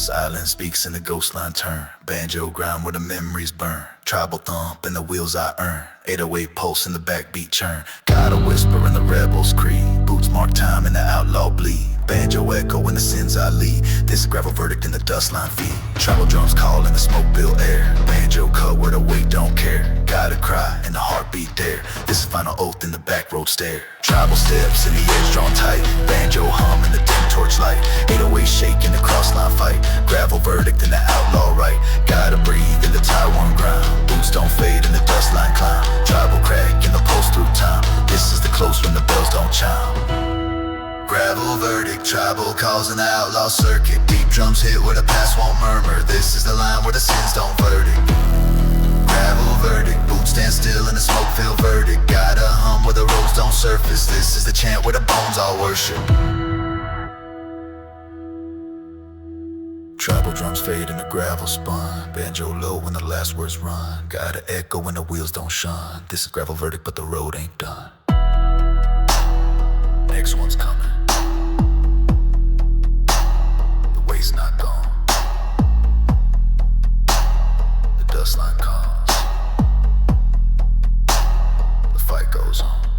Silence speaks and the ghost line turn. Banjo grind where the memories burn. Tribal thump and the wheels I earn. 808 pulse and the backbeat churn. Got a whisper and the rebels creed. Boots mark time and the outlaw bleed. Banjo echo in the sins I lead. This gravel verdict in the dust line feed. Tribal drums call in the smoke bill air. Banjo cut where the weight don't care. Gotta cry and the heartbeat dare. This is final oath in the back road stare. Tribal steps in the edge drawn tight. Banjo hum in the dim torchlight. 808 shake in the crossline fight. Gravel verdict in the outlaw right. Gotta breathe in the Taiwan grind. Boots don't fade in the dust line climb. Tribal crack in the post through time. This is the close when the bells don't chime. Gravel verdict, tribal calls in the outlaw circuit. Deep drums hit where the past won't murmur. This is the line where the sins don't verdict. Gravel verdict, boots stand still in the smoke-filled verdict. Gotta hum where the roads don't surface. This is the chant where the bones all worship. Tribal drums fade in the gravel spun. Banjo low when the last words run. Gotta echo when the wheels don't shun. This is gravel verdict but the road ain't done. Next one's coming. The weight's not gone. The dust line comes. The fight goes on.